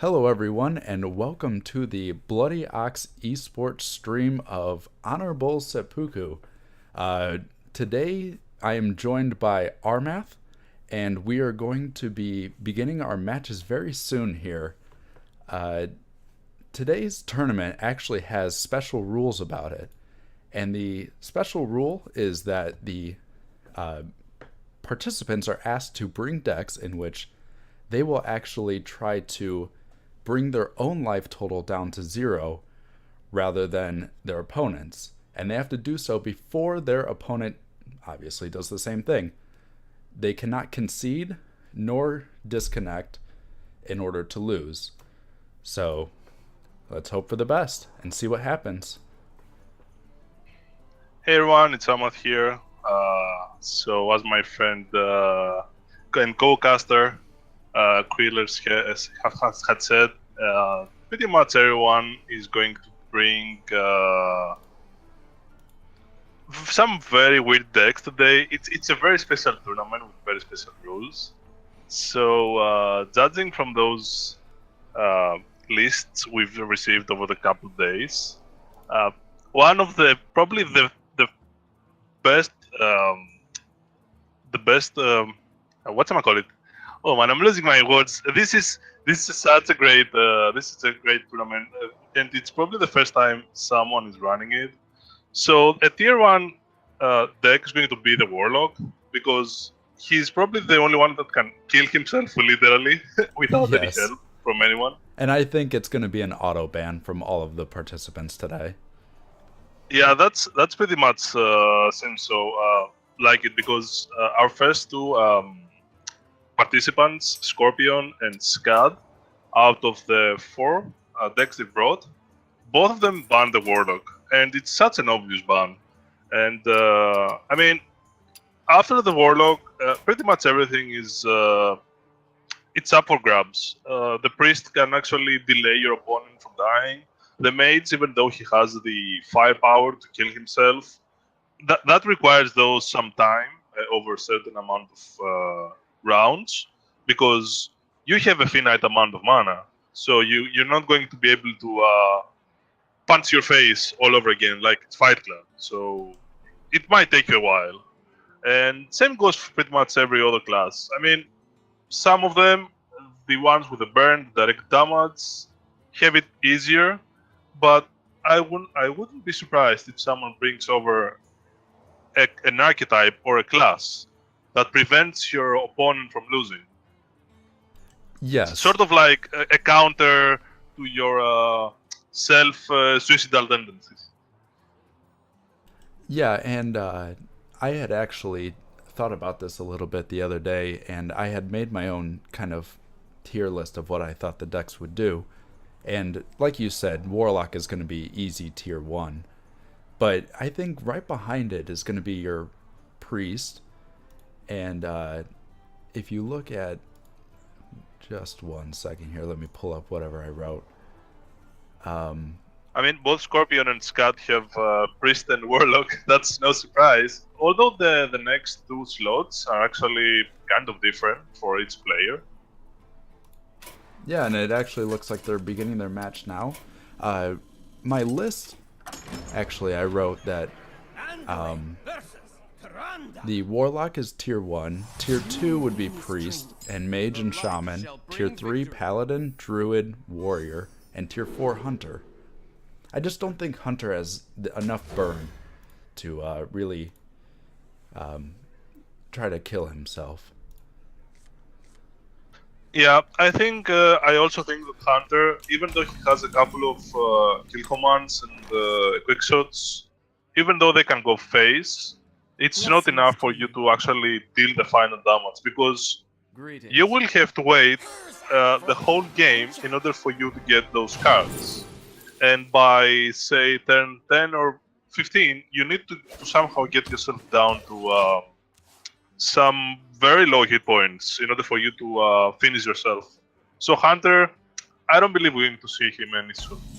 Hello, everyone, and welcome to the Bloody Ox esports stream of Honorable Seppuku. Uh, Today, I am joined by Armath, and we are going to be beginning our matches very soon here. Uh, Today's tournament actually has special rules about it, and the special rule is that the uh, participants are asked to bring decks in which they will actually try to bring their own life total down to zero rather than their opponent's. And they have to do so before their opponent obviously does the same thing. They cannot concede nor disconnect in order to lose. So let's hope for the best and see what happens. Hey everyone, it's Ahmad here. So as my friend and co-caster Quillers had said, pretty much everyone is going to bring some very weird decks today. It's a very special tournament with very special rules. So judging from those lists we've received over the couple of days, one of the probably the best what am I call it? Oh man, I'm losing my words. This is such a great tournament, and it's probably the first time someone is running it. So a tier one deck is going to be the Warlock because he's probably the only one that can kill himself literally without any Yes. help from anyone. And I think it's going to be an auto ban from all of the participants today. Yeah, that's pretty much seems so like it because our first two participants, Scorpion and Scad, out of the four decks they brought, both of them banned the Warlock, and it's such an obvious ban. And I mean, after the Warlock, pretty much everything is it's up for grabs. The Priest can actually delay your opponent from dying. The Mage, even though he has the firepower to kill himself, that requires though some time over a certain amount of rounds, because you have a finite amount of mana, so you're not going to be able to punch your face all over again like it's Fight Club. So it might take you a while, and same goes for pretty much every other class. I mean, some of them, the ones with the burn, direct damage, have it easier, but I wouldn't be surprised if someone brings over an archetype or a class that prevents your opponent from losing. Yes. Sort of like a counter to your self-suicidal tendencies. Yeah, and I had actually thought about this a little bit the other day, and I had made my own kind of tier list of what I thought the decks would do. And like you said, Warlock is going to be easy tier 1. But I think right behind it is going to be your Priest. And if you look at... Just one second here, let me pull up whatever I wrote. I mean, both Scorpion and Scud have Priest and Warlock. That's no surprise. Although the next two slots are actually kind of different for each player. Yeah, and it actually looks like they're beginning their match now. My list, actually, I wrote that the Warlock is tier 1, tier 2 would be Priest, and Mage and Shaman, tier 3 Paladin, Druid, Warrior, and tier 4 Hunter. I just don't think Hunter has enough burn to really try to kill himself. Yeah, I think I also think that Hunter, even though he has a couple of kill commands and quick shots, even though they can go phase, it's not enough for you to actually deal the final damage, because you will have to wait the whole game in order for you to get those cards. And by, say, turn 10 or 15, you need to somehow get yourself down to some very low hit points in order for you to finish yourself. So Hunter, I don't believe we're going to see him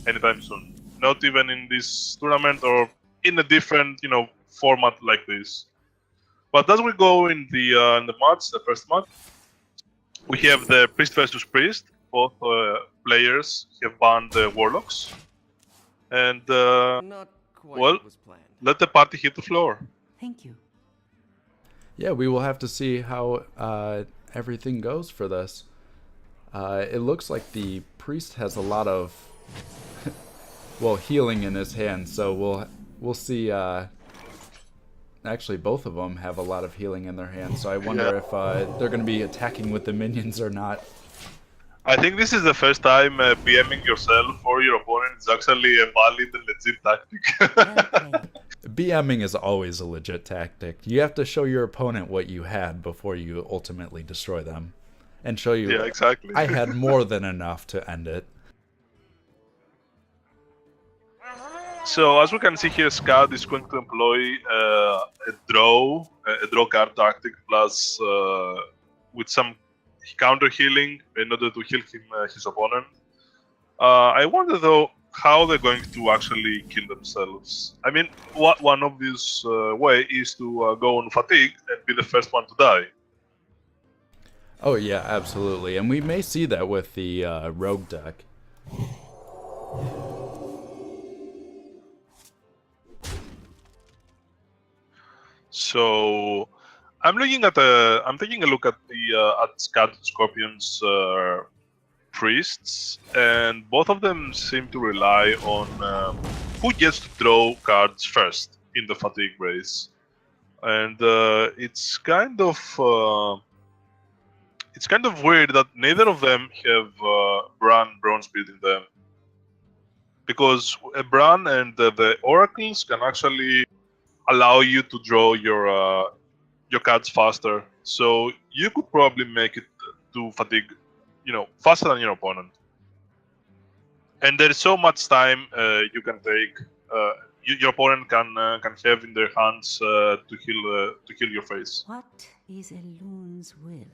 anytime soon. Not even in this tournament or in a different, format like this. But as we go in the match, the first match, we have the Priest versus Priest, both players have banned the Warlocks. And, Not quite well, what was planned. let the party hit the floor. Thank you. Yeah, we will have to see how everything goes for this. It looks like the priest has a lot of, well, healing in his hand, so we'll see. Actually, both of them have a lot of healing in their hands, so I wonder if they're going to be attacking with the minions or not. I think this is the first time BMing yourself or your opponent is actually a valid and legit tactic. Well played. BMing is always a legit tactic. You have to show your opponent what you had before you ultimately destroy them. And show you, Yeah, exactly. I had more than enough to end it. So as we can see here, Scud is going to employ a draw card tactic plus with some counter healing in order to heal him his opponent. I wonder though how they're going to actually kill themselves. I mean, one obvious way is to go on fatigue and be the first one to die. Oh yeah, absolutely. And we may see that with the rogue deck. So I'm taking a look at the at Scud Scorpion's priests, and both of them seem to rely on who gets to draw cards first in the fatigue race, and it's kind of weird that neither of them have Bronze Speed in them, because Bran and the Oracles can actually allow you to draw your cards faster, so you could probably make it to fatigue, faster than your opponent. And there is so much time you can take. Your opponent can have in their hands to heal your face. What is a loon's will?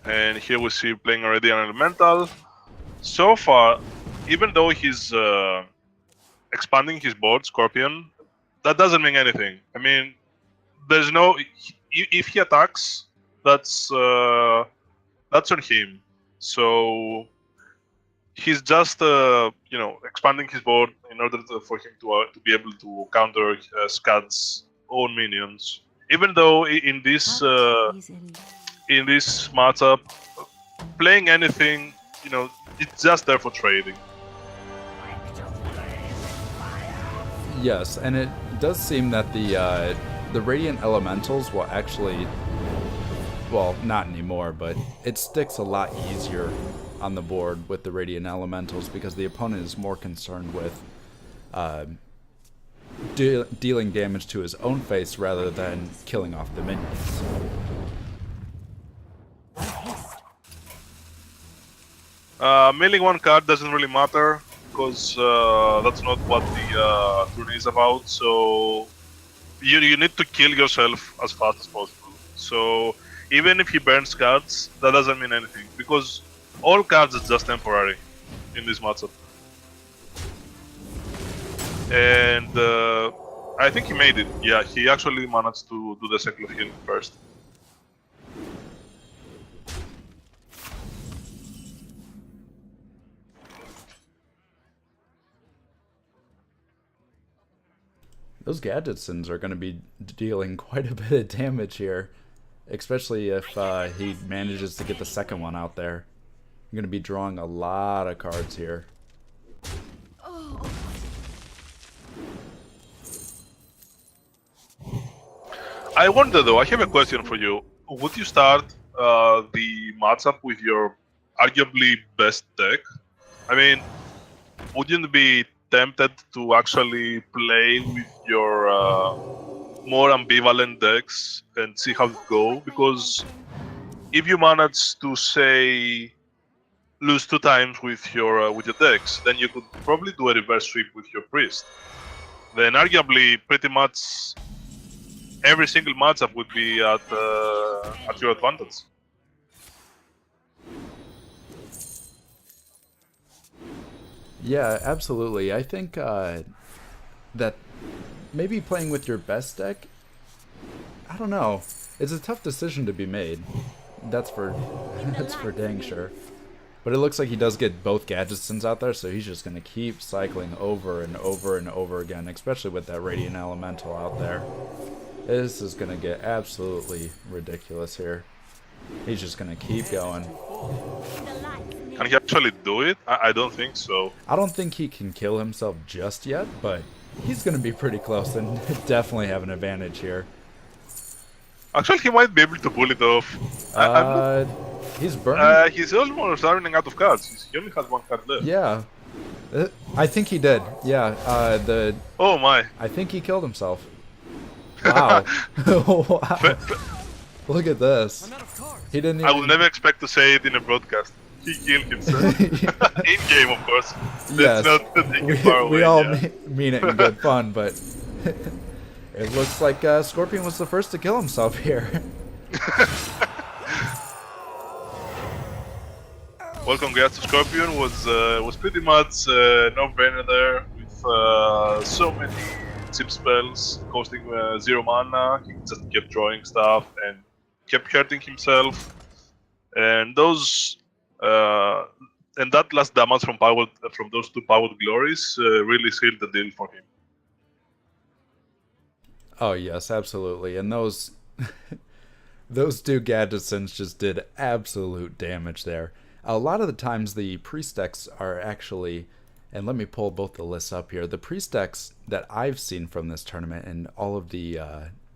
And here we see playing already an elemental. So far, even though he's expanding his board, Scorpion, that doesn't mean anything. I mean, there's no. If he attacks, that's on him. So he's just expanding his board in order for him to be able to counter Scud's own minions. Even though in this What is a loon? in this matchup, playing anything, it's just there for trading. Yes, and it does seem that the Radiant Elementals will actually, well, not anymore, but it sticks a lot easier on the board with the Radiant Elementals because the opponent is more concerned with dealing damage to his own face rather than killing off the minions. Milling one card doesn't really matter because that's not what the tourney is about. So you need to kill yourself as fast as possible. So even if he burns cards, that doesn't mean anything because all cards are just temporary in this matchup. And I think he made it. Yeah, he actually managed to do the cycle of healing first. Those Gadgetsons are going to be dealing quite a bit of damage here, especially if he manages to get the second one out there. You're going to be drawing a lot of cards here. I wonder though, I have a question for you. Would you start the matchup with your arguably best deck? I mean, wouldn't you be tempted to actually play with your more ambivalent decks and see how it go? Because if you manage to say lose 2 times with your decks, then you could probably do a reverse sweep with your priest. Then arguably, pretty much every single matchup would be at your advantage. Yeah, absolutely. I think that maybe playing with your best deck, I don't know. It's a tough decision to be made. That's for that's for dang sure. But it looks like he does get both Gadgetsons out there, so he's just going to keep cycling over and over and over again, especially with that Radiant Elemental out there. This is going to get absolutely ridiculous here. He's just going to keep going. Can he actually do it? I don't think so. I don't think he can kill himself just yet, but he's going to be pretty close and definitely have an advantage here. Actually, he might be able to pull it off. He's burning. He's almost running out of cards. He only has one card left. Yeah. I think he did. Yeah. Oh my. I think he killed himself. Wow. Wow. Look at this. He didn't even... I will never expect to say it in a broadcast. He killed himself. In game, of course. Yes. Let's not take it far away. We all mean it in good fun, but it looks like Scorpion was the first to kill himself here. Well, congrats to Scorpion. Was pretty much no-brainer there with so many chip spells costing 0 mana. He just kept drawing stuff and kept hurting himself. And those and that last damage from those two powered glories really sealed the deal for him. Oh yes, absolutely. And those those two Gadgetsons just did absolute damage there. A lot of the times the priest decks are actually, and let me pull both the lists up here, the priest decks that I've seen from this tournament, and all of the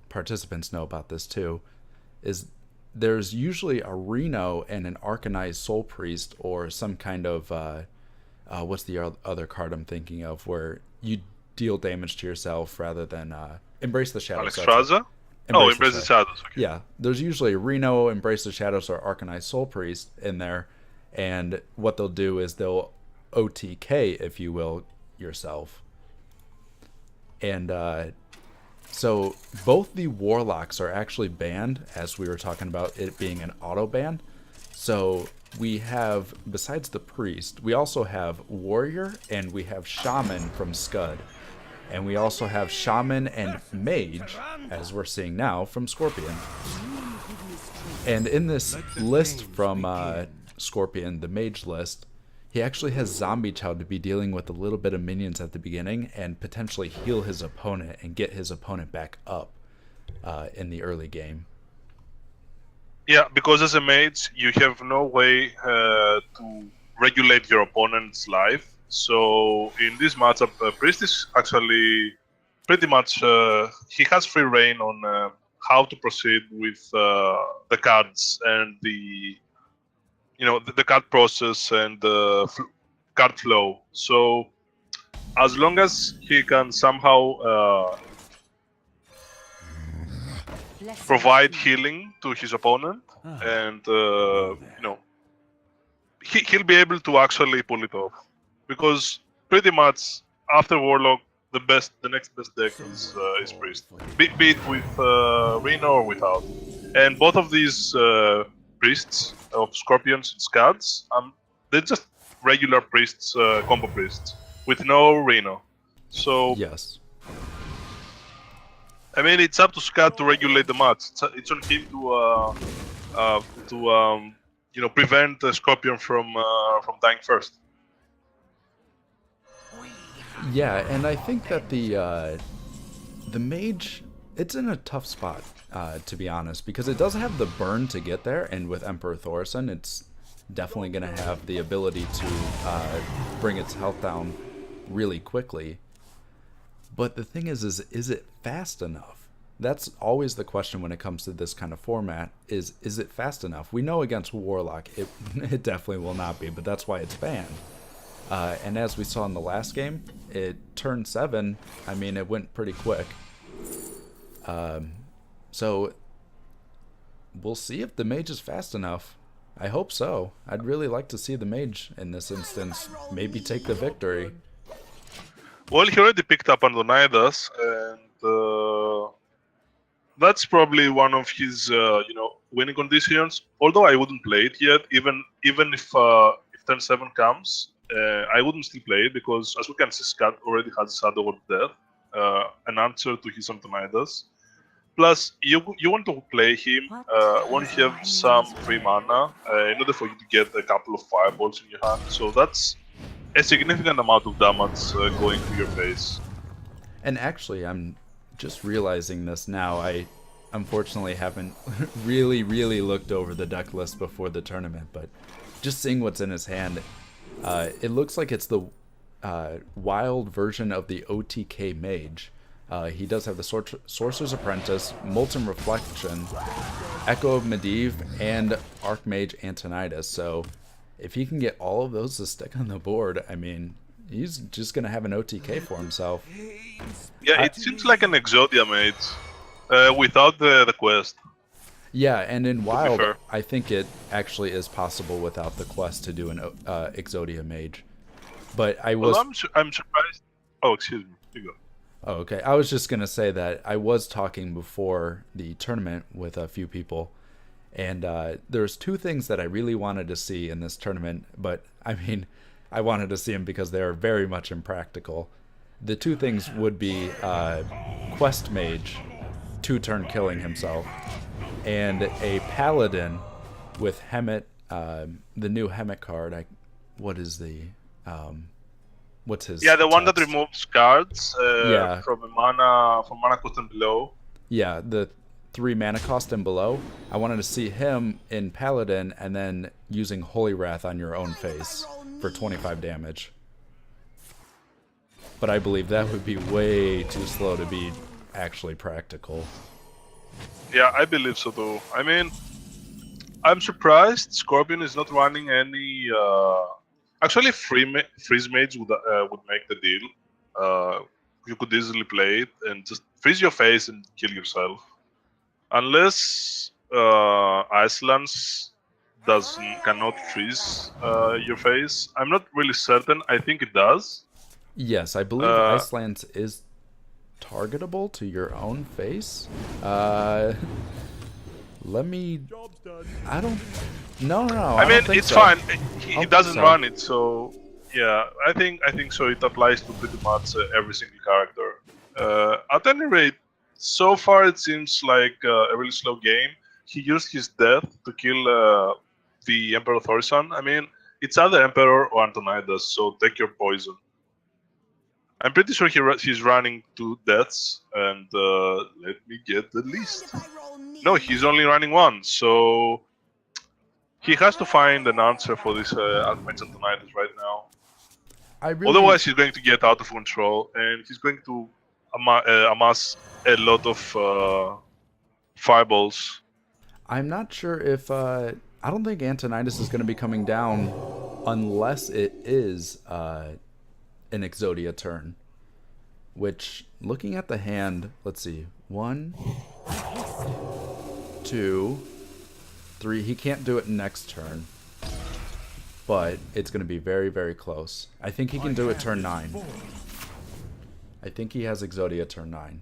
participants know about this too, is there's usually a Reno and an Arcanized Soul Priest, or some kind of, what's the other card I'm thinking of, where you deal damage to yourself rather than Embrace the Shadows. Alexstrasza? Embrace the Shadows. Okay. Yeah, there's usually Reno, Embrace the Shadows, or Arcanized Soul Priest in there. And what they'll do is they'll OTK, if you will, yourself. And so both the Warlocks are actually banned, as we were talking about it being an auto ban. So we have, besides the Priest, we also have Warrior and we have Shaman from Scud. And we also have Shaman and Mage, as we're seeing now, from Scorpion. And in this list from Scorpion, the Mage list, he actually has Zombie Child to be dealing with a little bit of minions at the beginning and potentially heal his opponent and get his opponent back up in the early game. Yeah, because as a mage, you have no way to regulate your opponent's life. So in this matchup, Priest is actually pretty much, he has free reign on how to proceed with the cards and the card process and the card flow. So as long as he can somehow provide healing to his opponent, and he'll be able to actually pull it off. Because pretty much after Warlock, the next best deck is Priest, be it with Reno or without. And both of these priests of Scorpions and Scads, they're just regular priests, combo priests, with no Reno. So yes, I mean, it's up to Scad to regulate the match. It's on him to prevent the Scorpion from dying first. Yeah, and I think that the Mage, it's in a tough spot, to be honest, because it does have the burn to get there, and with Emperor Thorson, it's definitely going to have the ability to bring its health down really quickly. But the thing is it fast enough? That's always the question when it comes to this kind of format, is it fast enough? We know against Warlock, it definitely will not be, but that's why it's banned. And as we saw in the last game, it turned 7. I mean, it went pretty quick. So we'll see if the Mage is fast enough. I hope so. I'd really like to see the Mage in this instance maybe take the victory. Well, he already picked up Antonidas, and that's probably one of his winning conditions. Although I wouldn't play it yet, even if turn 7 comes. I wouldn't still play it because, as we can see, Scud already has Shadow of Death. an answer to his Antonidas. Plus, you want to play him when you have some free mana in order for you to get a couple of fireballs in your hand. So that's a significant amount of damage going to your face. And actually, I'm just realizing this now. I unfortunately haven't really looked over the deck list before the tournament, but just seeing what's in his hand, it looks like it's the wild version of the OTK Mage. He does have the Sorcerer's Apprentice, Molten Reflection, Echo of Medivh, and Archmage Antonidas. So if he can get all of those to stick on the board, I mean, he's just going to have an OTK for himself. Yeah, it seems like an Exodia mage without the quest. Yeah, and in Wild, fair. I think it actually is possible without the quest to do an Exodia Mage. But I was... Well, I'm surprised. Oh, excuse me. You go. Oh, okay. I was just going to say that I was talking before the tournament with a few people, and there's two things that I really wanted to see in this tournament, but I mean, I wanted to see them because they are very much impractical. The two things would be Quest Mage, 2-turn killing himself, and a Paladin with Hemet, the new Hemet card. What is the... what's his Yeah, the one that text? removes cards Yeah. from mana cost and below. Yeah, the 3 mana cost and below. I wanted to see him in Paladin and then using Holy Wrath on your own face for 25 damage. But I believe that would be way too slow to be actually practical. Yeah, I believe so too. I mean, I'm surprised Scorpion is not running any. Actually, Freeze Mage would make the deal. You could easily play it and just freeze your face and kill yourself. Unless Iceland's cannot freeze your face. I'm not really certain. I think it does. Yes, I believe Iceland is targetable to your own face. Let me... I don't... No. I mean, don't think it's so. fine. I He don't doesn't think so. run it, so yeah. I think so. It applies to pretty much every single character. At any rate, so far it seems like a really slow game. He used his death to kill the Emperor Thorisan. I mean, it's either Emperor or Antonidas, so take your poison. I'm pretty sure he's running 2 deaths, and let me get the list. No, he's only running 1, so he has to find an answer for this Archmage Antonidas right now. Otherwise, he's going to get out of control, and he's going to amass a lot of fireballs. I'm not sure if... I don't think Antonidas is going to be coming down unless it is an Exodia turn. Which, looking at the hand, let's see. 1, 2, 3. He can't do it next turn. But it's going to be very close. I think he can do it turn 9. I think he has Exodia turn 9.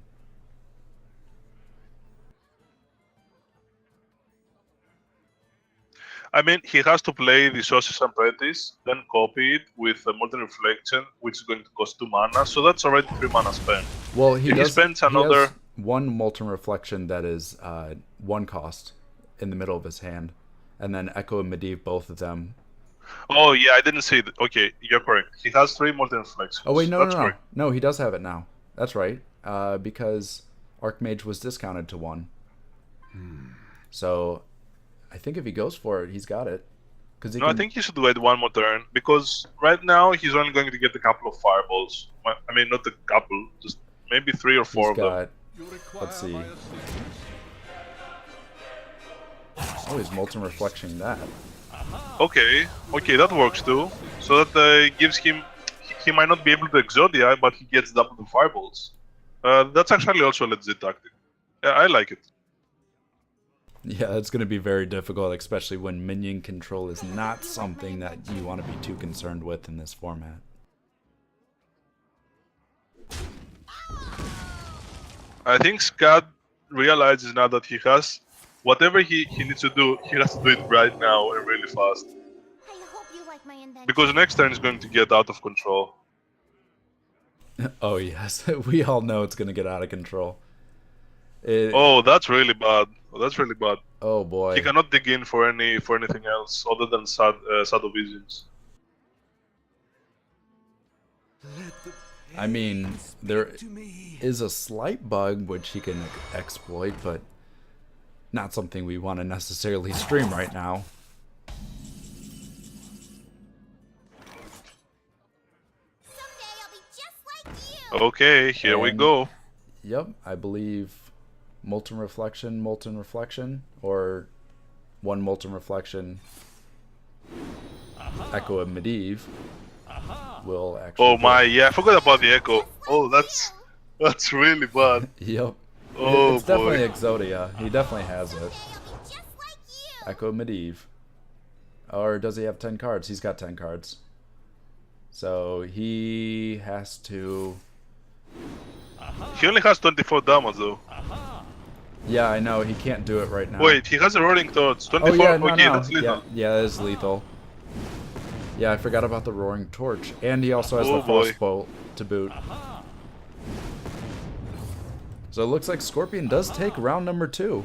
I mean, he has to play the Sorcerer's Apprentice, then copy it with a Molten Reflection, which is going to cost 2 mana, so that's already 3 mana spent. Well, he spends another... has 1 Molten Reflection that is 1 cost in the middle of his hand. And then Echo and Medivh, both of them. Oh, yeah, I didn't see that. Okay, you're correct. He has 3 Molten Reflections. Oh, wait, no. Correct. No, he does have it now. That's right. Because Archmage was discounted to 1. So... I think if he goes for it, he's got it. I think he should wait 1 more turn, because right now he's only going to get a couple of fireballs. I mean, not a couple, just maybe 3 or 4 of them. Let's see. Oh, he's Molten Reflecting that. Okay, that works too. So that gives him... He might not be able to Exodia, but he gets double the fireballs. That's actually also a legit tactic. Yeah, I like it. Yeah, it's going to be very difficult, especially when minion control is not something that you want to be too concerned with in this format. I think Scott realizes now that he has whatever he needs to do, he has to do it right now and really fast. I hope you like my invention. Because next turn is going to get out of control. Oh yes, we all know it's gonna get out of control. It, Oh, that's really bad. Oh, that's really bad. oh He boy. cannot dig in for anything else other than Shadow Visions. I mean, there is a slight bug which he can exploit, but not something we want to necessarily stream right now. Okay, here we And go. yep, I believe molten reflection, or one molten reflection, echo of Medivh will actually. Oh my, yeah, I forgot about the echo. Oh, that's really bad. Yep. Oh It's definitely boy. Exodia. He definitely has it. Echo Medivh. Or does he have 10 cards? He's got 10 cards. So he has to. He only has 24 damage though. Yeah, I know. He can't do it right now. Wait, he has a Roaring Torch. Oh 24? yeah, no, Okay, no. that's lethal. Yeah, that is lethal. Yeah, I forgot about the Roaring Torch. And he also has Oh the boy. Frostbolt to boot. So it looks like Scorpion does take round number 2.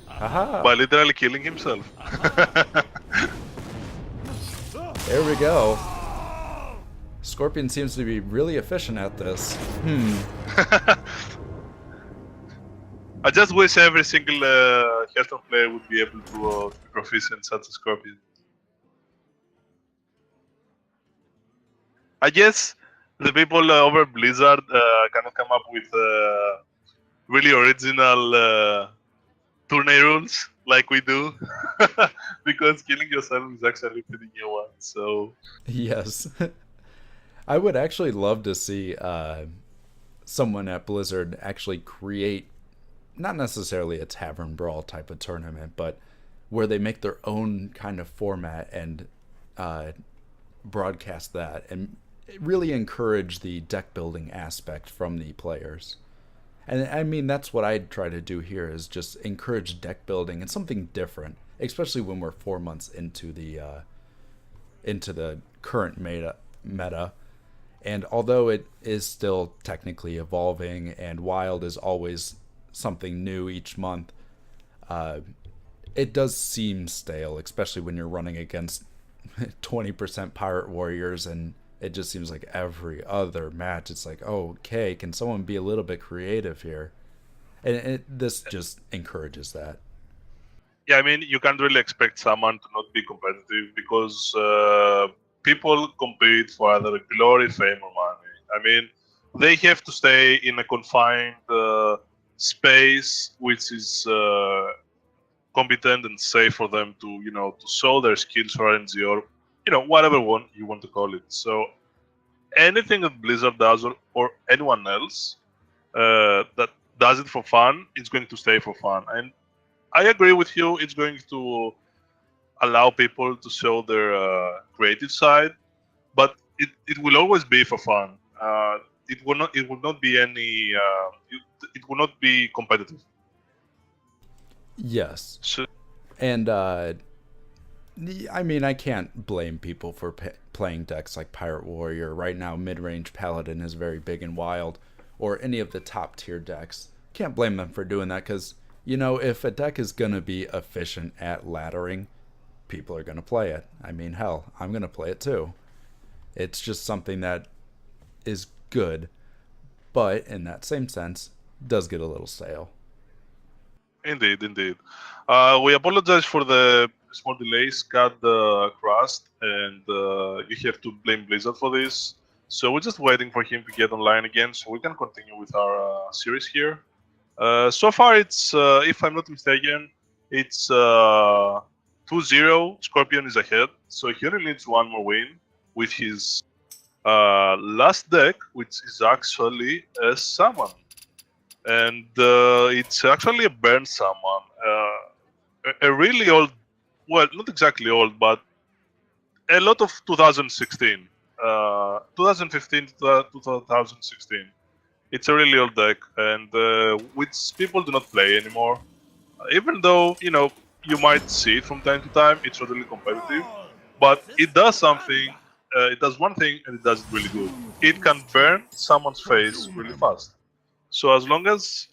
Haha! By literally killing himself. There we go. Scorpion seems to be really efficient at this. I just wish every single Hearthstone player would be able to be proficient such as Scorpion. I guess the people over Blizzard cannot come up with really original tourney rules like we do, because killing yourself is actually a pretty new one. So Yes. I would actually love to see someone at Blizzard actually create, not necessarily a tavern brawl type of tournament, but where they make their own kind of format and broadcast that and really encourage the deck building aspect from the players. And I mean, that's what I'd try to do here, is just encourage deck building and something different, especially when we're 4 months into the current meta. And although it is still technically evolving and Wild is always something new each month, it does seem stale, especially when you're running against 20% Pirate Warriors, and it just seems like every other match it's like, oh, okay, can someone be a little bit creative here? And this just encourages that. yeah, I mean, you can't really expect someone to not be competitive because people compete for either glory, fame, or money. I mean, they have to stay in a confined space which is competent and safe for them to, to show their skills for RNG or, whatever one you want to call it. So anything that Blizzard does or anyone else that does it for fun, it's going to stay for fun. And I agree with you. It's going to allow people to show their creative side, but it will always be for fun. It will not be any. It will not be competitive. Yes. So, And I mean, I can't blame people for playing decks like Pirate Warrior. Right now, mid-range Paladin is very big and Wild, or any of the top tier decks. Can't blame them for doing that, because, if a deck is going to be efficient at laddering, people are going to play it. I mean, hell, I'm going to play it too. It's just something that is good, but in that same sense, does get a little stale. indeed. We apologize for the small delays. Scud crashed, and you have to blame Blizzard for this. So we're just waiting for him to get online again, so we can continue with our series here. So far, it's if I'm not mistaken, it's 2-0. Scorpion is ahead, so he only needs one more win with his last deck, which is actually a summon, and it's actually a burn summon, a really old, well, not exactly old, but a lot of 2016, 2015 to 2016. It's a really old deck, and which people do not play anymore. Even though you might see it from time to time, it's not really competitive, but it does something it does one thing and it does it really good. It can burn someone's face really fast. So as long as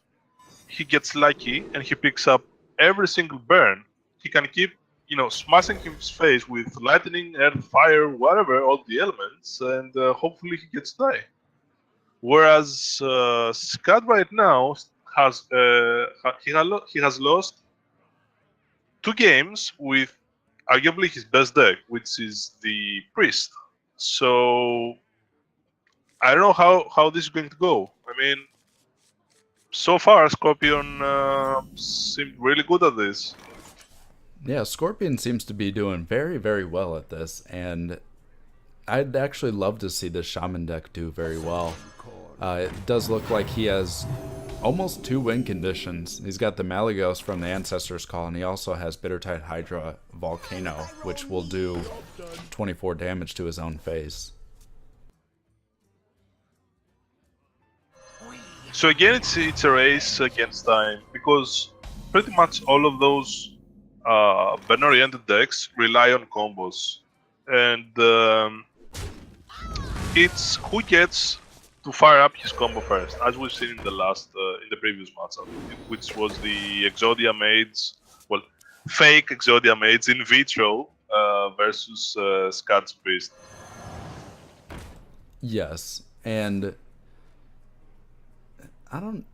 he gets lucky and he picks up every single burn, he can keep, smashing his face with lightning, earth, fire, whatever, all the elements, and hopefully he gets die. Whereas Scud right now has he has lost 2 games with arguably his best deck, which is the Priest. So I don't know how this is going to go. I mean, so far Scorpion seemed really good at this. Yeah, Scorpion seems to be doing very, very well at this, and I'd actually love to see the Shaman deck do very well. It does look like he has almost 2 win conditions. He's got the Malygos from the Ancestor's Call, and he also has Bittertide Hydra Volcano, which will do 24 damage to his own face. So again, it's a race against time, because pretty much all of those burn-oriented decks rely on combos, and it's who gets to fire up his combo first, as we've seen in the previous matchup, which was the Exodia Maids, well, fake Exodia Maids in vitro versus Scud's Priest. Yes, and I don't.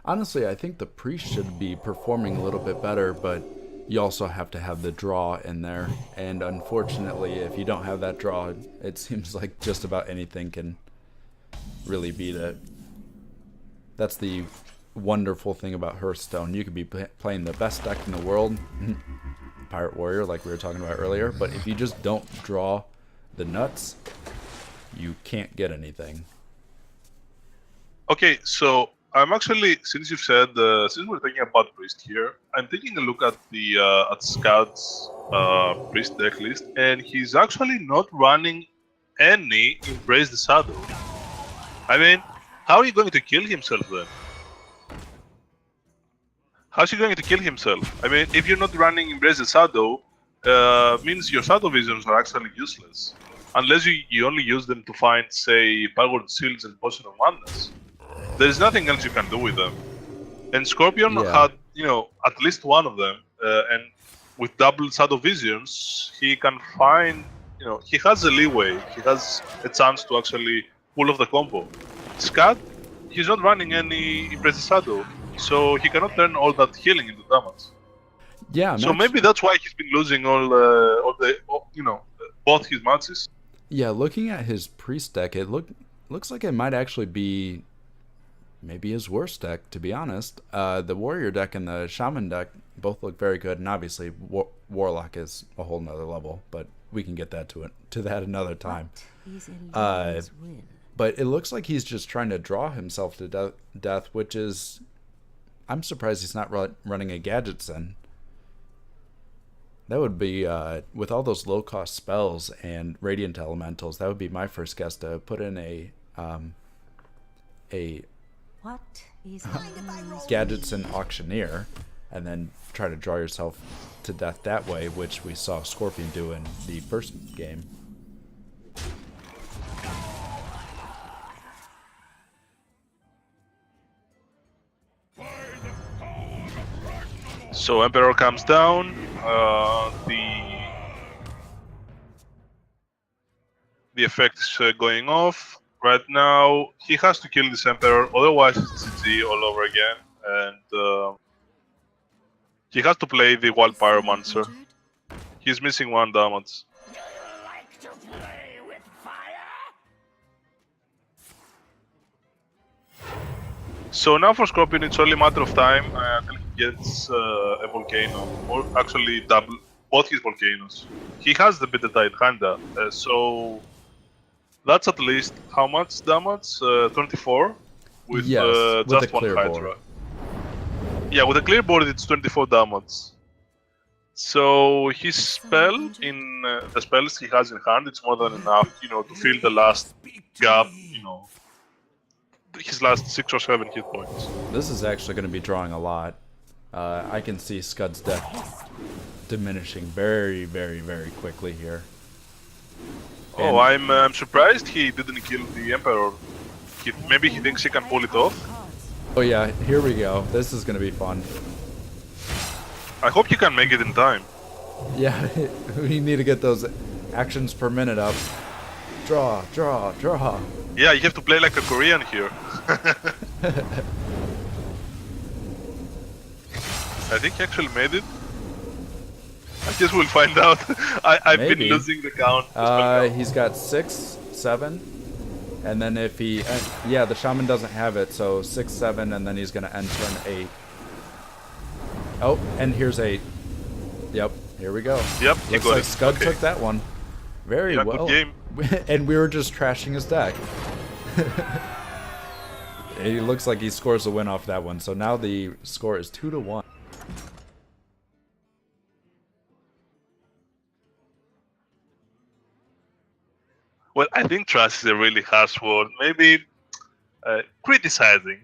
Honestly, I think the priest should be performing a little bit better, but you also have to have the draw in there. And unfortunately, if you don't have that draw, it seems like just about anything can really beat it. That's the wonderful thing about Hearthstone. You could be playing the best deck in the world, Pirate Warrior, like we were talking about earlier, but if you just don't draw the nuts, you can't get anything. Okay, so I'm actually, since you've said, since we're talking about Priest here, I'm taking a look at the at Scud's Priest deck list, and he's actually not running any Embrace the Shadow. I mean, how are you going to kill himself then? How's he going to kill himself? I mean, if you're not running Embrace the Shadow, means your Shadow Visions are actually useless. Unless you only use them to find, say, Powered Shields and Potion of Madness. There's nothing else you can do with them. And Scorpion had, at least one of them, and with double Shadow Visions, he can find, he has a leeway, he has a chance to actually pull off the combo. Scud, he's not running any Embrace the Shadow, so he cannot turn all that healing into damage. Yeah, so maybe that's why he's been losing both his matches. Yeah, looking at his priest deck, it looks like it might actually be maybe his worst deck, to be honest. The warrior deck and the shaman deck both look very good, and obviously warlock is a whole nother level, but we can get to that another time. But it looks like he's just trying to draw himself to death, which is, I'm surprised he's not running a Gadget Sin. That would be, with all those low-cost spells and Radiant Elementals, that would be my first guess to put in a Gadget Sin Auctioneer, and then try to draw yourself to death that way, which we saw Scorpion do in the first game. So Emperor comes down. The effect is going off. Right now, he has to kill this Emperor, otherwise it's GG all over again. And he has to play the Wild Pyromancer. He's missing 1 damage. So now for Scorpion, it's only a matter of time until he gets a Volcano, or actually both his Volcanoes. He has the Bittertide Hydra, so that's at least how much damage? 24 with just 1 Hydra. Board. Yeah, with a clear board it's 24 damage. So his spell, in the spells he has in hand, it's more than enough, to fill the last gap, his last 6 or 7 hit points. This is actually going to be drawing a lot. I can see Scud's deck diminishing very, very, very quickly here. Oh, I'm surprised he didn't kill the Emperor. Maybe he thinks he can pull it off. Oh yeah, here we go. This is gonna be fun. I hope he can make it in time. Yeah, we need to get those actions per minute up. Draw, draw, draw. Yeah, you have to play like a Korean here. I think he actually made it. I guess we'll find out. I've been Maybe. losing the count. He's got 6, 7, and then if he, yeah, the shaman doesn't have it, so 6, 7, and then he's gonna end turn 8. Oh, and here's 8. Yep, here we go. Yep, you Looks got like it. Scud Okay. took that one. Very Yeah, well. good game. And we were just trashing his deck. It looks like he scores a win off that one. So now the score is 2-1. Well, I think trash is a really harsh word. Maybe criticizing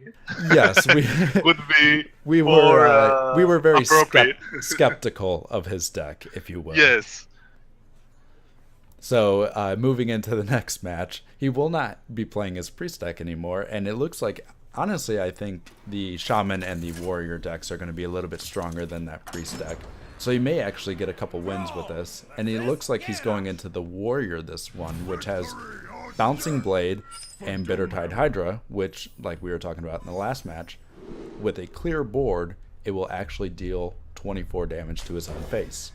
Yes, would be we more, were very appropriate. skeptical of his deck, if you will. Yes. So moving into the next match, he will not be playing his priest deck anymore, and it looks like, honestly, I think the shaman and the warrior decks are going to be a little bit stronger than that priest deck. So he may actually get a couple wins with this, and it looks like he's going into the warrior this one, which has Bouncing Blade and Bittertide Hydra, which, like we were talking about in the last match, with a clear board, it will actually deal 24 damage to his own face.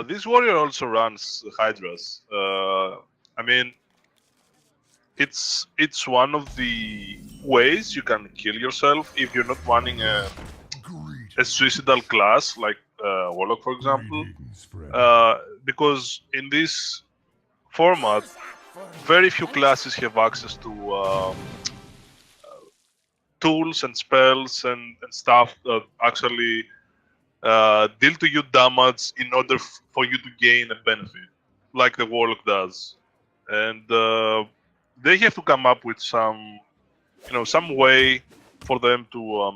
This warrior also runs Hydras. I mean, it's one of the ways you can kill yourself if you're not running a suicidal class like Warlock, for example. Because in this format, very few classes have access to tools and spells and stuff that actually deal to you damage in order for you to gain a benefit, like the Warlock does. And they have to come up with some way for them to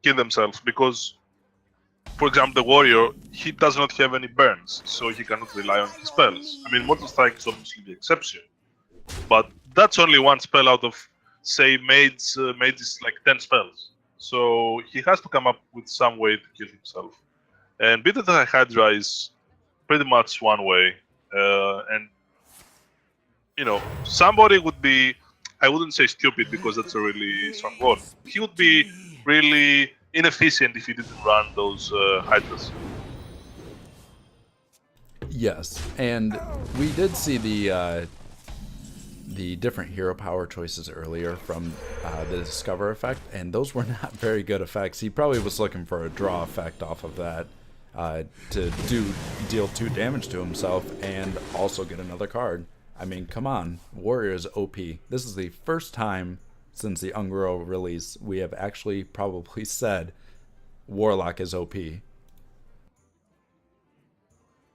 kill themselves, because, for example, the warrior, he does not have any burns, so he cannot rely on his spells. I mean, Mortal Strike is obviously the exception, but that's only one spell out of, say, mage is like 10 spells. So he has to come up with some way to kill himself. And Bittertide Hydra is pretty much one way. And, somebody would be, I wouldn't say stupid because that's a really strong word. He would be really inefficient if he didn't run those Hydras. Yes, and we did see the different hero power choices earlier from the Discover effect, and those were not very good effects. He probably was looking for a draw effect off of that to deal 2 damage to himself and also get another card. I mean, come on, Warrior is OP. This is the first time since the Ungro release we have actually probably said Warlock is OP.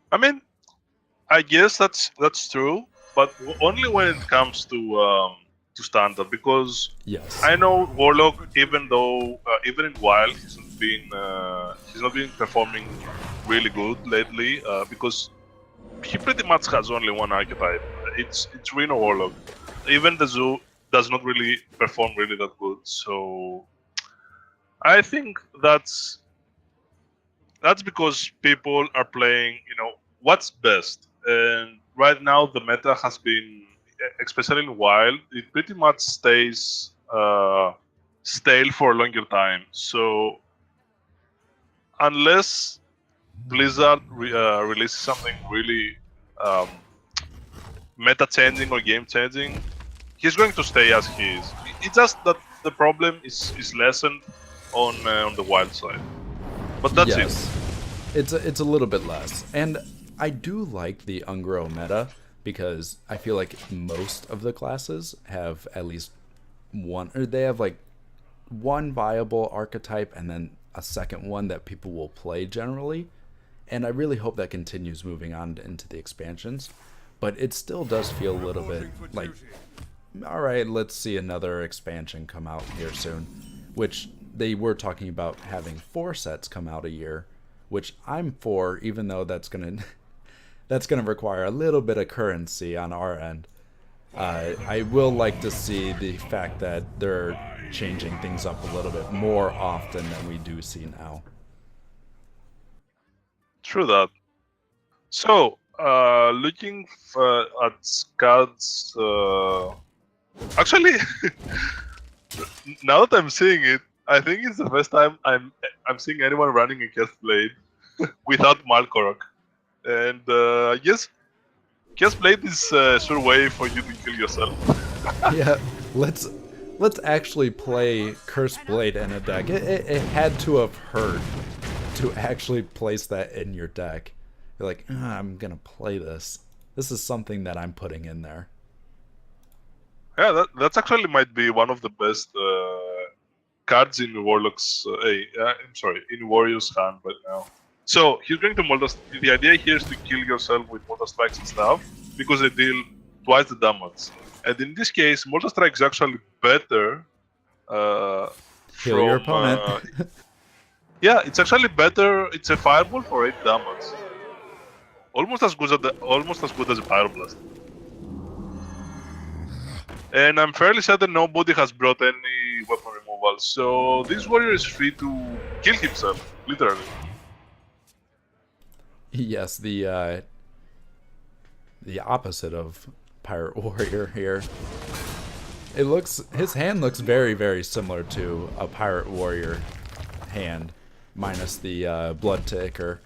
I mean, I guess that's true, but only when it comes to standard. Because Yes, I know Warlock, even though even in Wild, he's not been performing really good lately, because he pretty much has only one archetype. It's Reno Warlock. Even the Zoo does not really perform really that good. So I think that's because people are playing, what's best. And right now the meta has been, especially in Wild, it pretty much stays stale for a longer time. So unless Blizzard releases something really meta changing or game changing, he's going to stay as he is. It's just that the problem is lessened on the Wild side. But that's it. It's a little bit less, and I do like the Ungro meta because I feel like most of the classes have at least one, or they have like one viable archetype and then a second one that people will play generally. And I really hope that continues moving on into the expansions. But it still does feel a little bit like, all right, let's see another expansion come out here soon. Which they were talking about having 4 sets come out a year, which I'm for, even though that's gonna that's gonna require a little bit of currency on our end. I will like to see the fact that they're changing things up a little bit more often than we do see now. True that. So, looking at Scud's, actually, now that I'm seeing it, I think it's the first time I'm seeing anyone running a Cast Blade without Malkorok. And yes, Cast Blade is a sure way for you to kill yourself. Yeah, let's actually play Cursed Blade in a deck. It had to have hurt to actually place that in your deck. You're like, I'm gonna play this. This is something that I'm putting in there. Yeah, that's actually might be one of the best cards in Warlock's. I'm sorry, in Warrior's hand right now. So he's going to Multi. The idea here is to kill yourself with Multi Strikes and stuff because they deal twice the damage. And in this case, Multi Strike is actually better. Heal your From opponent. yeah, it's actually better. It's a fireball for 8 damage, almost as good as a pyroblast. And I'm fairly certain nobody has brought any weapon removal, so this warrior is free to kill himself, literally. Yes, the opposite of Pirate Warrior here. His hand looks very, very similar to a Pirate Warrior hand, minus the blood ticker.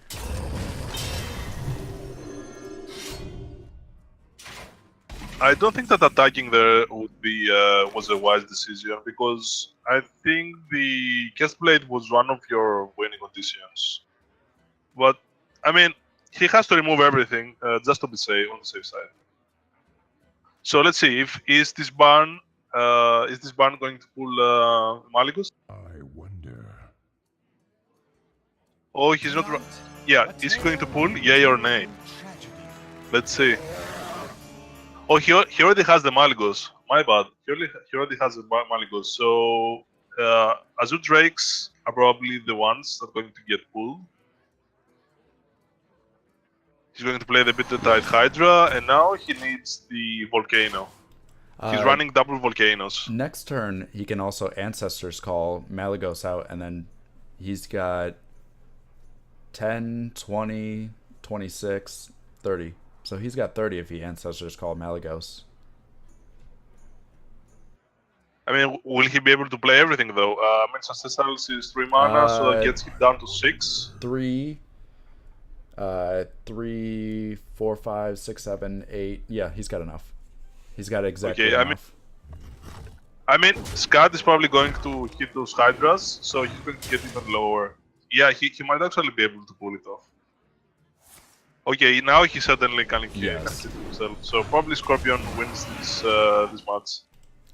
I don't think that attacking there would be was a wise decision because I think the Cast Blade was one of your winning conditions. But I mean, he has to remove everything just to be safe on the safe side. So let's see if is this barn going to pull Malgus? I wonder. Oh, he's not. Yeah, is he going to pull? Yay or nay? Let's see. Oh, he already has the Malgus. My bad. He already has the Malgus. So Azure Drakes are probably the ones that are going to get pulled. He's going to play the Bittertide Hydra, and now he needs the Volcano. He's running double Volcanoes. Next turn, he can also Ancestors Call Malygos out, and then he's got 10, 20, 26, 30. So he's got 30 if he Ancestors Call Malygos. I mean, will he be able to play everything though? Ancestrals is 3 mana, so that gets him down to 6. 3, 3, 4, 5, 6, 7, 8. Yeah, he's got enough. He's got exactly enough. I mean, Scud is probably going to hit those Hydras, so he's going to get even lower. Yeah, he might actually be able to pull it off. Okay, now he certainly can hit himself. So probably Scorpion wins this match.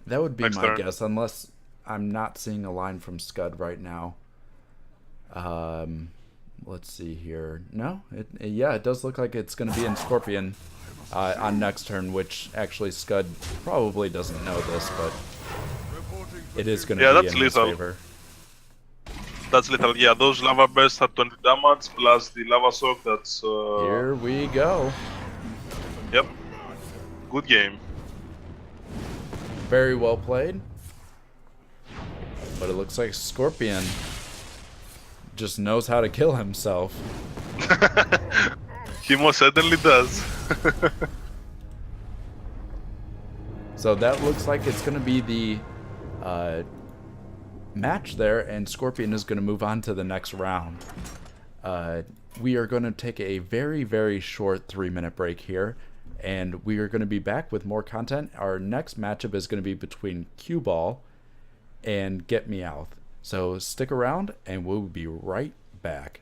That would be my guess, unless I'm not seeing a line from Scud right now. Let's see here. No, it does look like it's going to be in Scorpion on next turn, which actually Scud probably doesn't know this, but it is going to be in his favor. That's lethal. Yeah, those lava bursts are 20 damage plus the lava soak. That's here we go. Yep. Good game. Very well played. But it looks like Scorpion just knows how to kill himself. He most certainly does. So that looks like it's going to be the match there, and Scorpion is going to move on to the next round. We are going to take a very, very short 3-minute break here, and we are going to be back with more content. Our next matchup is going to be between Cue Ball and Get Meowth. So stick around, and we'll be right back.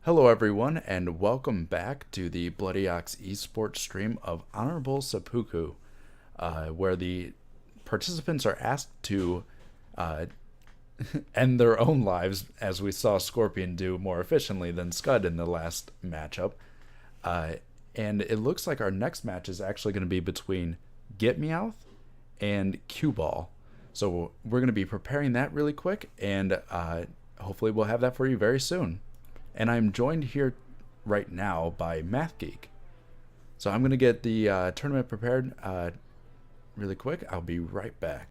Hello, everyone, and welcome back to the Bloody Ox esports stream of Honorable Seppuku, where the participants are asked to end their own lives, as we saw Scorpion do more efficiently than Scud in the last matchup. And it looks like our next match is actually going to be between Get Meowth and Cue Ball. So we're going to be preparing that really quick, and hopefully we'll have that for you very soon. And I'm joined here right now by Math Geek. So I'm going to get the tournament prepared really quick. I'll be right back.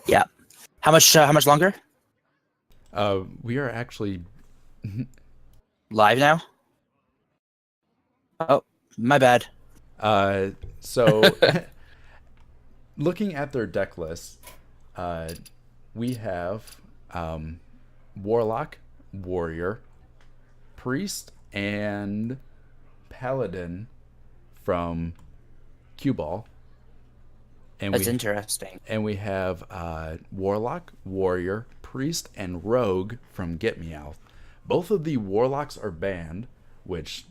Yeah. How much longer? We are actually Live now? Oh, my bad. so looking at their deck list, we have Warlock, Warrior, Priest, and Paladin from Cue Ball. And That's interesting. And we have Warlock, Warrior, Priest, and Rogue from Get Meowth. Both of the Warlocks are banned, which...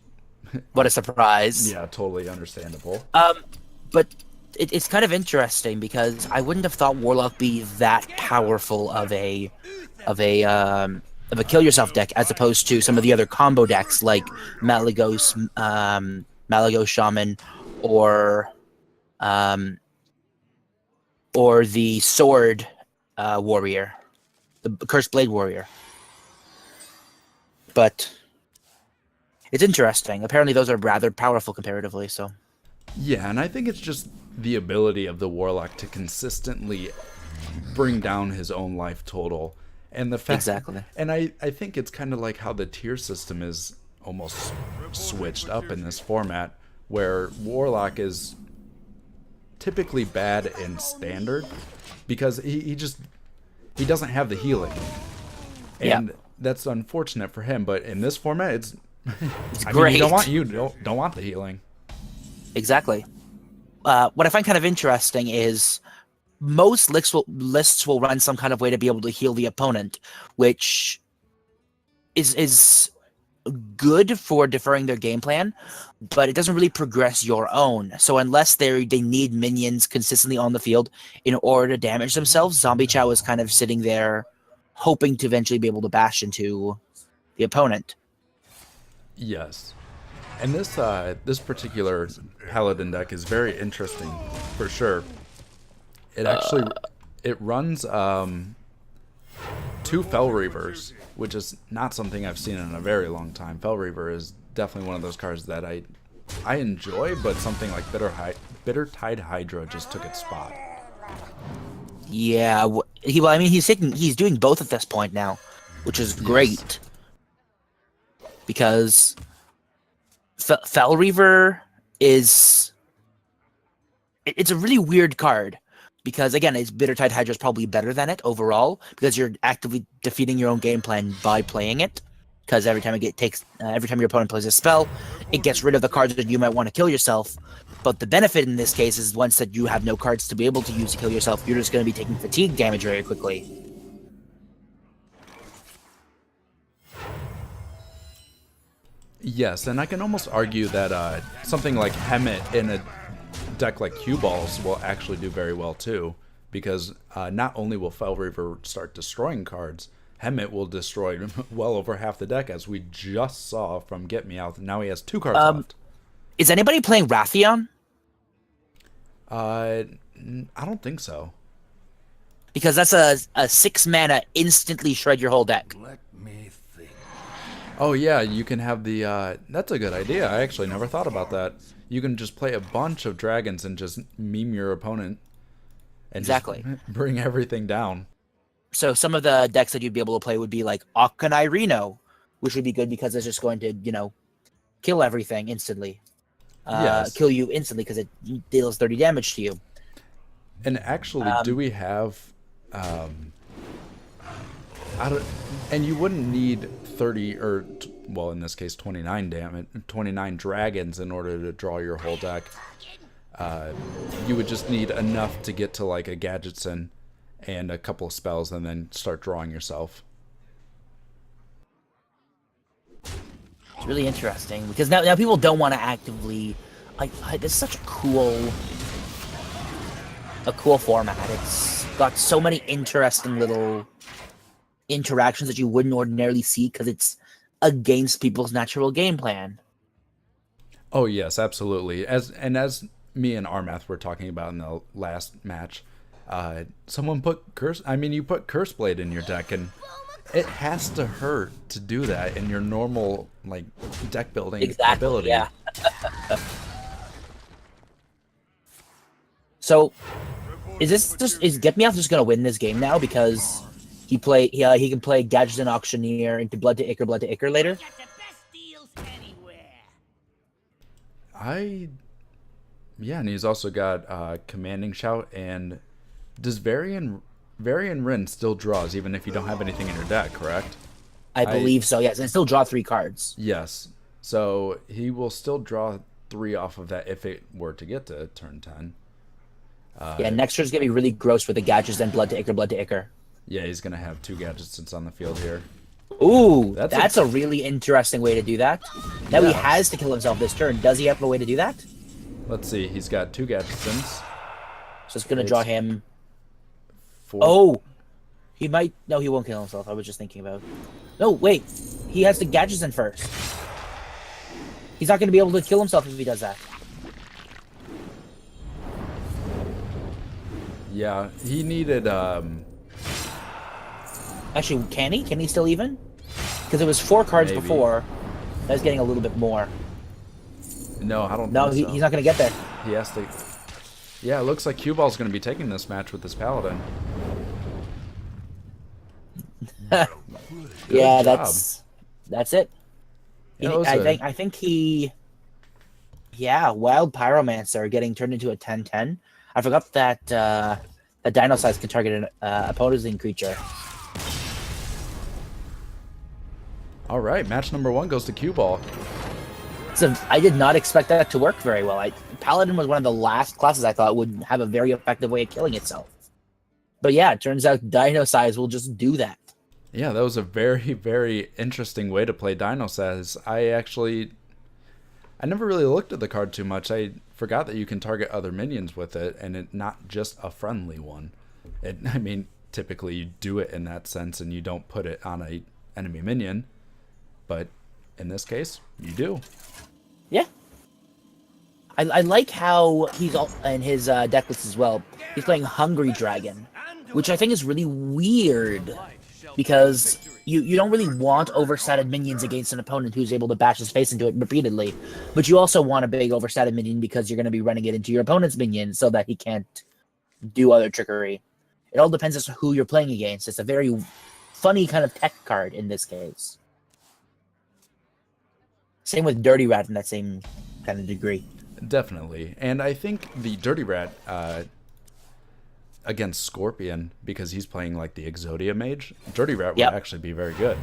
What a surprise. Yeah, totally understandable. But it's kind of interesting because I wouldn't have thought Warlock be that powerful of a kill yourself deck as opposed to some of the other combo decks like Malagos Shaman or the Sword Warrior, the Cursed Blade Warrior. But it's interesting. Apparently those are rather powerful comparatively, so... Yeah, and I think it's just the ability of the Warlock to consistently bring down his own life total. And the fact... Exactly. And I think it's kind of like how the tier system is almost switched up in this format, where Warlock is typically bad in standard because he doesn't have the healing, and that's unfortunate for him. But in this format, it's great. You don't want the healing. Exactly. What I find kind of interesting is most lists will run some kind of way to be able to heal the opponent, which is good for deferring their game plan, but it doesn't really progress your own. So unless they need minions consistently on the field in order to damage themselves, Zombie Chow is kind of sitting there hoping to eventually be able to bash into the opponent. Yes. And this particular Paladin deck is very interesting for sure. It actually it runs 2 Fel Reavers, which is not something I've seen in a very long time. Fel Reaver is definitely one of those cards that I enjoy, but something like Bitter Tide Hydra just took its spot. Yeah, he's doing both at this point now, which is great. Yes. Because Fel Reaver it's a really weird card. Because again, Bitter Tide Hydra is probably better than it overall because you're actively defeating your own game plan by playing it. Because every time your opponent plays a spell, it gets rid of the cards that you might want to kill yourself. But the benefit in this case is once that you have no cards to be able to use to kill yourself, you're just going to be taking fatigue damage very quickly. Yes, and I can almost argue that something like Hemet in a deck like Cue Balls will actually do very well too, because not only will Fel Reaver start destroying cards, Hemet will destroy well over half the deck, as we just saw from Get Meowth. Now he has 2 cards left. Is anybody playing Rathion? I don't think so. Because that's a 6 mana instantly shred your whole deck. Let me think. Oh yeah, you can have the that's a good idea. I actually never thought about that. You can just play a bunch of dragons and just meme your opponent and exactly just bring everything down. So some of the decks that you'd be able to play would be like Akanai Reno, which would be good because it's just going to, kill everything instantly. Yes. kill you instantly because it deals 30 damage to you. And actually, do we have? I don't, and you wouldn't need 30 or well, in this case, 29 damage, 29 dragons in order to draw your whole deck. You would just need enough to get to like a Gadgetzin and a couple of spells, and then start drawing yourself. It's really interesting because now people don't want to actively. It's such a cool format. It's got so many interesting little interactions that you wouldn't ordinarily see because it's against people's natural game plan. Oh yes, absolutely. As me and Armath were talking about in the last match, someone put Curse. I mean, you put Curse Blade in your deck, and it has to hurt to do that in your normal like deck building ability. Yeah. So, is Get Me Out just gonna win this game now because he can play Gadgetzin Auctioneer into Blood to Ichor later? Yeah, and he's also got Commanding Shout, and does Varian Rin still draws even if you don't have anything in your deck, correct? I believe so, yes, and still draw 3 cards. Yes, so he will still draw 3 off of that if it were to get to turn 10. Yeah, next turn's gonna be really gross with the Gadgetzin Blood to Ichor. Yeah, he's gonna have 2 Gadgetzins on the field here. Ooh, that's a really interesting way to do that. Now he has to kill himself this turn. Does he have a way to do that? Let's see. He's got 2 Gadgetzins. So it's gonna draw him 4. Oh, he might. No, he won't kill himself. I was just thinking about. No, wait. He has the Gadgetzin first. He's not gonna be able to kill himself if he does that. Yeah, he needed. Actually, can he? Can he still even? Because it was 4 cards Maybe. before. That's getting a little bit more. No, I don't. No, think so. he's not going to get there. He has to. Yeah, it looks like Cue Ball's going to be taking this match with this Paladin. Yeah, job. that's it. Yeah, I think he. Yeah, Wild Pyromancer getting turned into a 10/10. I forgot that a Dino Size can target an opposing creature. All right, match number 1 goes to Cue Ball. So I did not expect that to work very well. Paladin was one of the last classes I thought would have a very effective way of killing itself. But yeah, it turns out Dino Size will just do that. Yeah, that was a very, very interesting way to play Dino Size. I never really looked at the card too much. I forgot that you can target other minions with it, and it not just a friendly one. I mean, typically you do it in that sense, and you don't put it on a enemy minion. But in this case, you do. Yeah. I like how he's all in his deck list as well. He's playing Hungry Dragon, which I think is really weird because you don't really want overstated minions against an opponent who's able to bash his face into it repeatedly, but you also want a big overstated minion because you're going to be running it into your opponent's minion so that he can't do other trickery. It all depends as to who you're playing against. It's a very funny kind of tech card in this case. Same with Dirty Rat in that same kind of degree. Definitely. And I think the Dirty Rat against Scorpion, because he's playing like the Exodia Mage, Dirty Rat would actually be very good.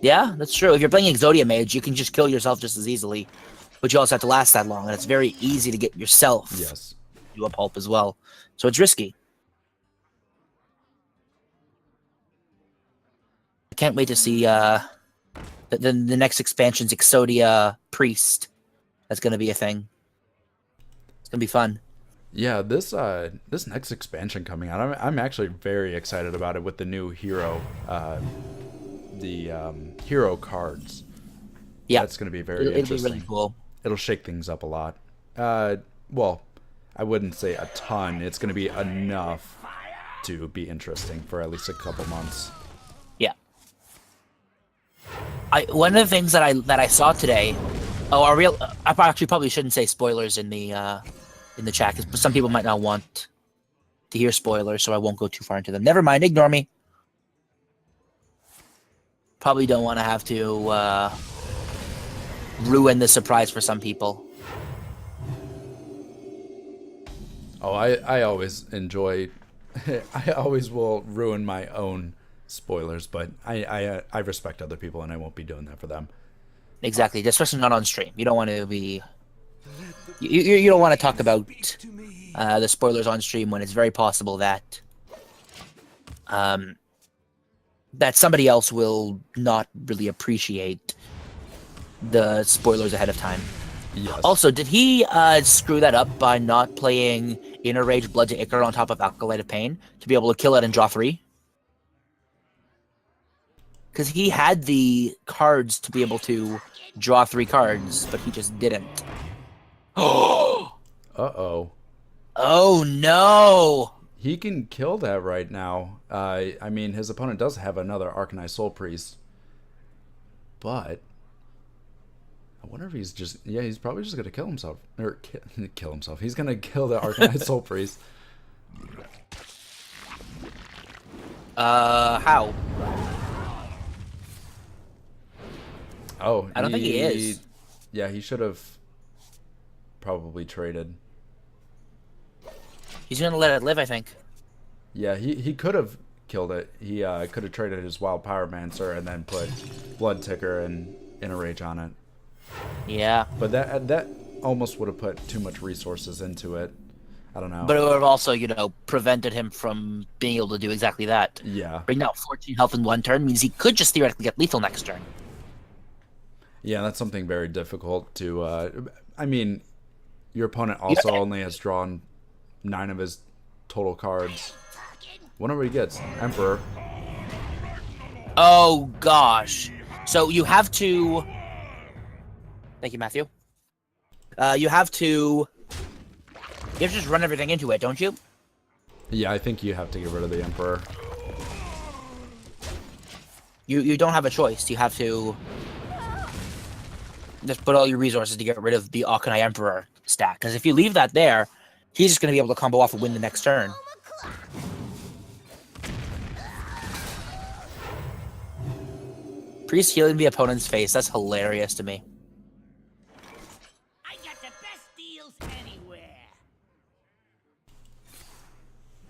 Yeah, that's true. If you're playing Exodia Mage, you can just kill yourself just as easily, but you also have to last that long, and it's very easy to get yourself to a pulp as well. So it's risky. I can't wait to see the next expansion's Exodia Priest. That's going to be a thing. It's going to be fun. Yeah, this next expansion coming out, I'm actually very excited about it with the new hero, hero cards. Yeah, that's going to be very interesting. It'll be really cool. It'll shake things up a lot. Well, I wouldn't say a ton. It's going to be enough to be interesting for at least a couple months. Yeah. One of the things that I saw today. Oh, I actually probably shouldn't say spoilers in the chat because some people might not want to hear spoilers, so I won't go too far into them. Never mind, ignore me. Probably don't want to have to ruin the surprise for some people. Oh, I always enjoy. I always will ruin my own spoilers, but I respect other people, and I won't be doing that for them. Exactly, especially not on stream. You don't want to be. You don't want to talk about the spoilers on stream when it's very possible that that somebody else will not really appreciate the spoilers ahead of time. Yes. Also, did he screw that up by not playing Inner Rage Blood to Ichor on top of Acolyte of Pain to be able to kill it and draw 3? Because he had the cards to be able to draw 3 cards, but he just didn't. Oh! Uh-oh. Oh, no! He can kill that right now. I mean, his opponent does have another Arcanine Soul Priest. But I wonder if he's just... Yeah, he's probably just going to kill himself. Or kill himself. He's going to kill the Arcanine Soul Priest. How? Oh, I don't think he is. Yeah, he should have probably traded. He's gonna let it live, I think. Yeah, he could have killed it. He could have traded his Wild Pyromancer and then put Blood Ticker and Inner Rage on it. Yeah. But that almost would have put too much resources into it. I don't know. But it would have also, prevented him from being able to do exactly that. Yeah. Bring out 14 health in one turn means he could just theoretically get lethal next turn. Yeah, that's something very difficult to... I mean, your opponent also only has drawn 9 of his total cards. Whenever he gets Emperor. Oh, gosh. So you have to... Thank you, Matthew. You have to just run everything into it, don't you? Yeah, I think you have to get rid of the Emperor. You don't have a choice. You have to just put all your resources to get rid of the Akanai Emperor stack. Because if you leave that there, he's just going to be able to combo off and win the next turn. Priest healing the opponent's face. That's hilarious to me. I got the best deals anywhere.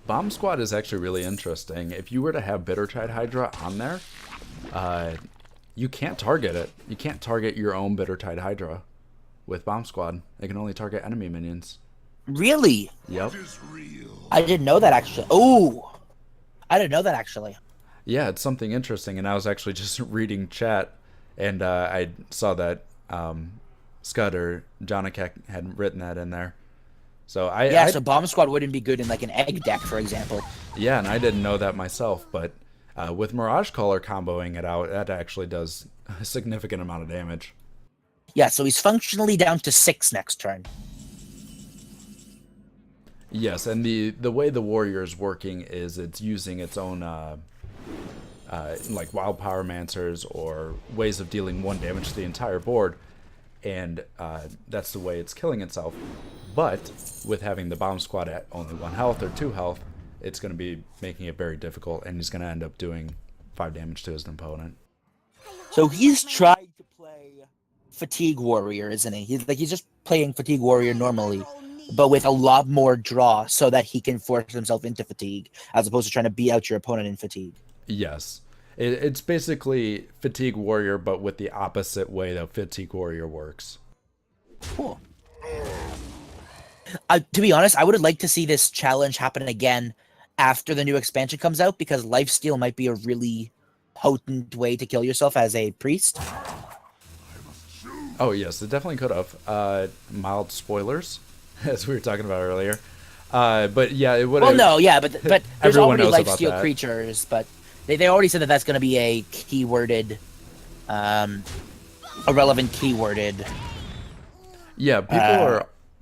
Bomb Squad is actually really interesting. If you were to have Bittertide Hydra on there, you can't target it. You can't target your own Bittertide Hydra with Bomb Squad. It can only target enemy minions. Really? Yep. I didn't know that, actually. Oh! I didn't know that, actually. Yeah, it's something interesting. And I was actually just reading chat, and I saw that Scud or Jonikek had written that in there. So so Bomb Squad wouldn't be good in like an egg deck, for example. Yeah, and I didn't know that myself, but with Mirage Caller comboing it out, that actually does a significant amount of damage. Yeah, so he's functionally down to 6 next turn. Yes, and the way the warrior is working is it's using its own like Wild Pyromancers or ways of dealing 1 damage to the entire board, and that's the way it's killing itself. But with having the Bomb Squad at only 1 health or 2 health, it's going to be making it very difficult, and he's going to end up doing 5 damage to his opponent. So he's trying to play Fatigue Warrior, isn't he? He's just playing Fatigue Warrior normally, but with a lot more draw so that he can force himself into Fatigue, as opposed to trying to beat out your opponent in Fatigue. Yes. It's basically Fatigue Warrior, but with the opposite way that Fatigue Warrior works. Cool. To be honest, I would like to see this challenge happen again after the new expansion comes out, because Lifesteal might be a really potent way to kill yourself as a priest. Oh, yes, it definitely could have. Mild spoilers, as we were talking about earlier. But yeah, it would have... Well, no, yeah, but there's Everyone already knows about Lifesteal that. creatures, but they already said that that's going to be a keyworded, a relevant keyworded. Yeah,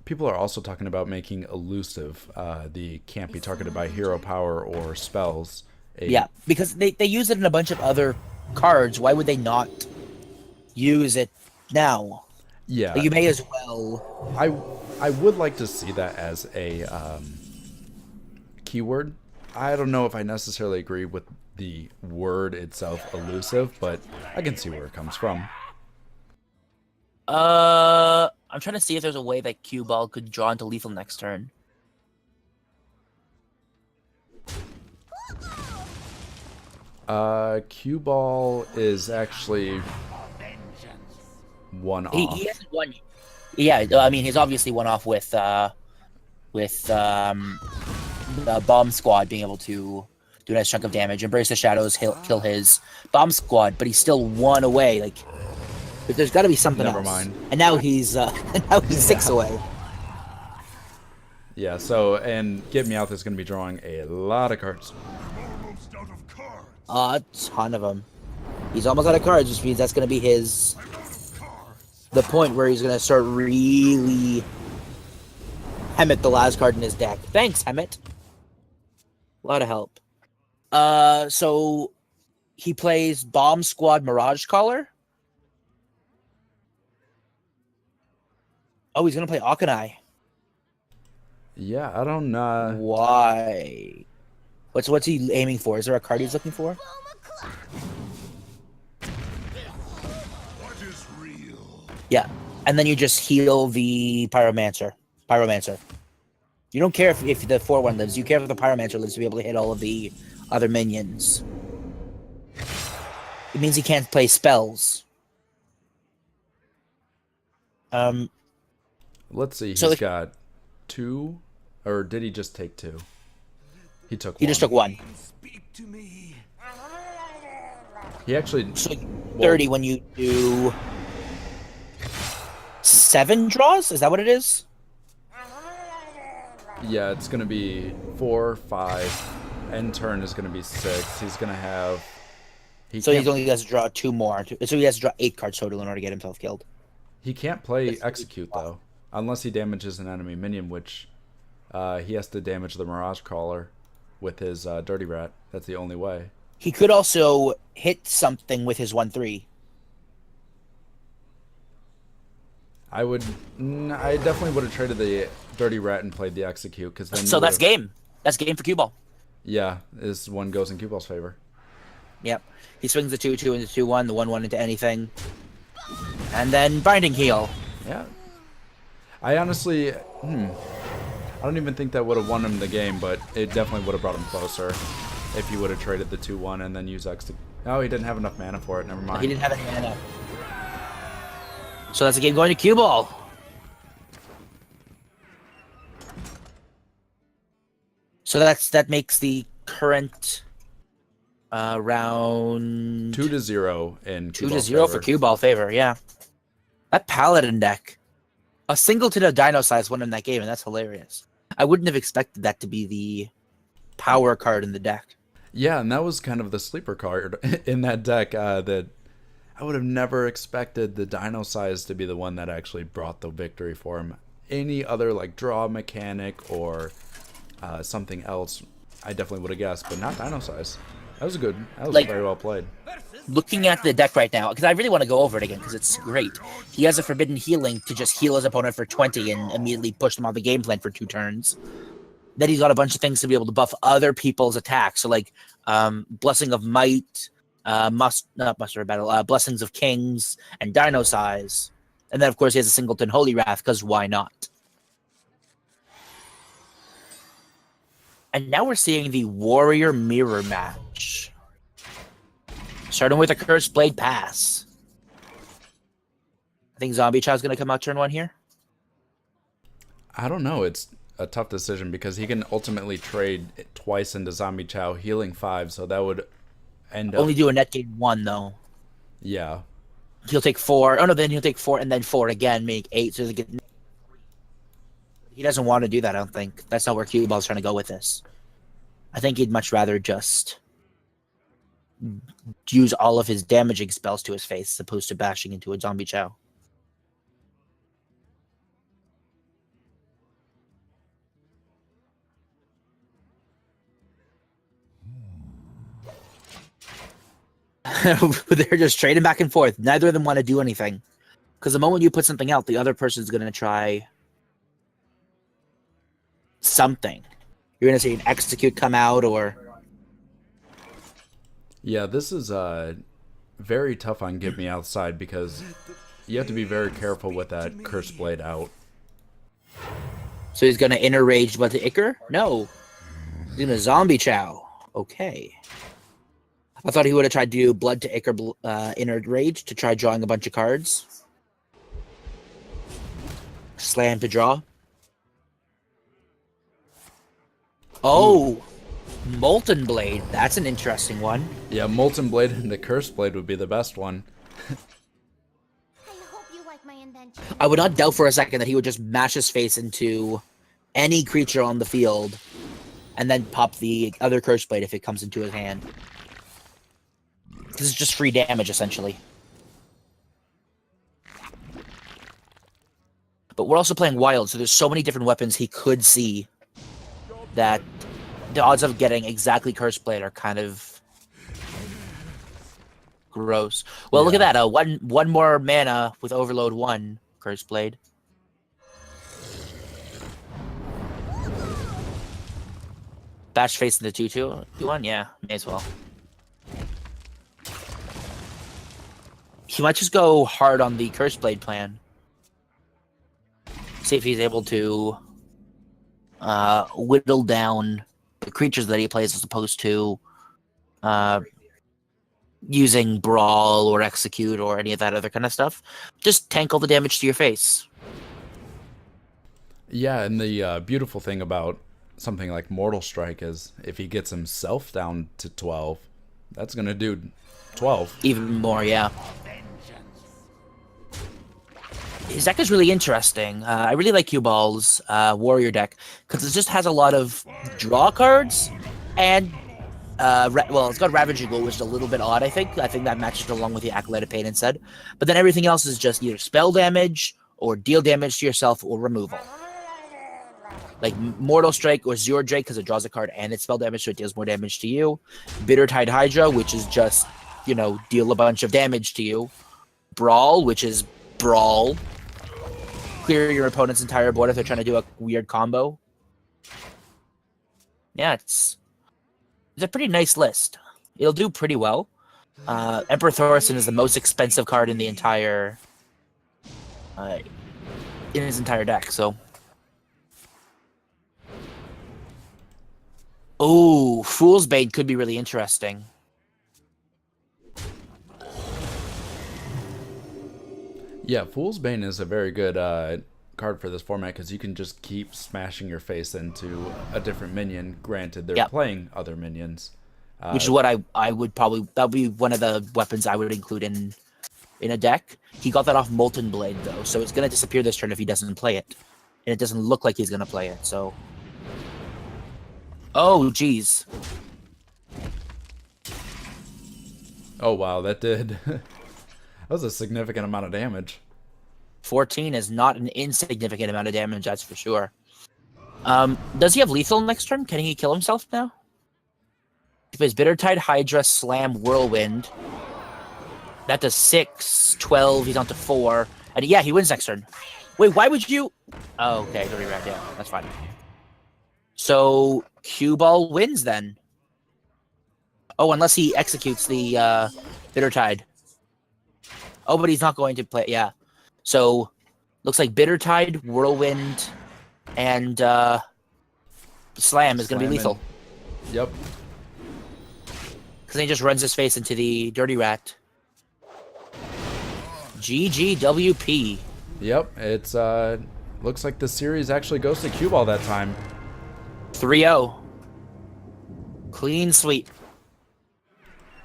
people are also talking about making elusive. The can't be targeted by hero power or spells. Yeah, because they use it in a bunch of other cards. Why would they not use it now? Yeah, Like, you may as well. I would like to see that as a keyword. I don't know if I necessarily agree with the word itself, elusive, but I can see where it comes from. I'm trying to see if there's a way that Cue Ball could draw into lethal next turn. Cue Ball is actually one He off. hasn't won. Yeah, I mean he's obviously one off with the Bomb Squad being able to do a nice chunk of damage. Embrace the Shadows, kill his Bomb Squad, but he's still one away. Like, there's got to be something Never else. mind. And now he's 6 away. Yeah, so, and Get Me Out is going to be drawing a lot of cards. A ton of them. He's almost out of cards, which means that's going to be the point where he's going to start really Hemet the last card in his deck. Thanks, Hemet. A lot of help. So he plays Bomb Squad Mirage Caller. Oh, he's going to play Akanai. Yeah, I don't know. Why? What's he aiming for? Is there a card he's looking for? Yeah, and then you just heal the Pyromancer. You don't care if the 4/1 lives. You care if the Pyromancer lives to be able to hit all of the other minions. It means he can't play spells. Let's see, So he's got 2, or did he just take 2? He took 1. He just took 1. He actually... So 30 when you do 7 draws? Is that what it is? Yeah, it's going to be 4, 5. End turn is going to be 6. He's going to have... So he only has to draw 2 more. So he has to draw 8 cards total in order to get himself killed. He can't play Execute, though. Unless he damages an enemy minion, which he has to damage the Mirage Crawler with his Dirty Rat. That's the only way. He could also hit something with his 1/3. I definitely would have traded the Dirty Rat and played the Execute, because then... So that's game. That's game for Cue Ball. Yeah, this one goes in Cue Ball's favor. Yep. He swings the 2/2 into 2/1, the 1/1 into anything. And then Binding Heal. Yeah. I honestly... I don't even think that would have won him the game, but it definitely would have brought him closer if he would have traded the 2/1 and then used Execute. Oh, he didn't have enough mana for it. Never mind. He didn't have any mana. So that's a game going to Cue Ball. So that makes the current round 2-0 in Cue 2-0 for Cue Ball favor. Yeah, that Paladin deck, a singleton of Dino Size won in that game, and that's hilarious. I wouldn't have expected that to be the power card in the deck. Yeah, and that was kind of the sleeper card in that deck that I would have never expected the Dino Size to be the one that actually brought the victory for him. Any other like draw mechanic or something else, I definitely would have guessed, but not Dino Size. That was very well played. Looking at the deck right now, because I really want to go over it again because it's great. He has a Forbidden Healing to just heal his opponent for 20 and immediately push them off the game plan for 2 turns. Then he's got a bunch of things to be able to buff other people's attacks. So like Blessing of Might, Muster of Battle, Blessings of Kings, and Dino Size. And then of course he has a singleton Holy Wrath, because why not? And now we're seeing the Warrior Mirror match. Starting with a Cursed Blade Pass. I think Zombie Chow's going to come out turn 1 here. I don't know. It's a tough decision because he can ultimately trade twice into Zombie Chow, healing 5, so that would end up... Only do a net gain 1, though. Yeah. He'll take 4. Oh, no, then he'll take 4 and then 4 again, make 8. So he doesn't want to do that, I don't think. That's not where Cue Ball's trying to go with this. I think he'd much rather just use all of his damaging spells to his face as opposed to bashing into a Zombie Chow. They're just trading back and forth. Neither of them want to do anything. Because the moment you put something out, the other person's going to try something. You're going to see an Execute come out or... Yeah, this is very tough on Get Me Outside because You have to be very careful with that Curse Blade out. So he's gonna inner rage but to Icar? No. He's gonna zombie chow. Okay. I thought he would have tried to do blood to Icar inner rage to try drawing a bunch of cards. Slam to draw. Oh, Molten Blade. That's an interesting one. Yeah, Molten Blade and the Curse Blade would be the best one. I hope you like my invention. I would not doubt for a second that he would just mash his face into any creature on the field and then pop the other Curse Blade if it comes into his hand. This is just free damage, essentially. But we're also playing Wild, so there's so many different weapons he could see that the odds of getting exactly Curse Blade are kind of gross. Well, look at that. One more mana with Overload 1 Curse Blade. Bash face in the 2/2/1? Yeah, may as well. He might just go hard on the Curse Blade plan. See if he's able to whittle down the creatures that he plays as opposed to using Brawl or Execute or any of that other kind of stuff. Just tank all the damage to your face. Yeah, and the beautiful thing about something like Mortal Strike is if he gets himself down to 12, that's going to do 12. Even more, yeah. His deck is really interesting. I really like Cue Ball's Warrior deck because it just has a lot of draw cards and it's got Ravaging Glow, which is a little bit odd, I think. I think that matches along with the Acolyte of Pain instead. But then everything else is just either spell damage or deal damage to yourself or removal. Like Mortal Strike or Zero Drake because it draws a card and it's spell damage, so it deals more damage to you. Bitter Tide Hydra, which is just, deal a bunch of damage to you. Brawl, which is Brawl. Clear your opponent's entire board if they're trying to do a weird combo. Yeah, it's a pretty nice list. It'll do pretty well. Emperor Thorson is the most expensive card in the entire in his entire deck, so. Oh, Fool's Bane could be really interesting. Yeah, Fool's Bane is a very good card for this format because you can just keep smashing your face into a different minion. Granted, they're playing other minions. Which is what I would probably... That would be one of the weapons I would include in a deck. He got that off Molten Blade, though, so it's going to disappear this turn if he doesn't play it. And it doesn't look like he's going to play it, so... Oh, jeez. Oh, wow, that did... That was a significant amount of damage. 14 is not an insignificant amount of damage, that's for sure. Does he have lethal next turn? Can he kill himself now? He plays Bitter Tide, Hydra, Slam, Whirlwind. That does 6, 12, he's on to 4. And yeah, he wins next turn. Wait, why would you... Oh, okay, go reroute, yeah, that's fine. So, Cue Ball wins then. Oh, unless he executes the Bitter Tide. Oh, but he's not going to play. Yeah. So, looks like Bitter Tide, Whirlwind, and Slam is going to be lethal. Yep. Because he just runs his face into the Dirty Rat. GGWP. Yep. It's looks like the series actually goes to Cue Ball that time. 3-0. Clean sweep.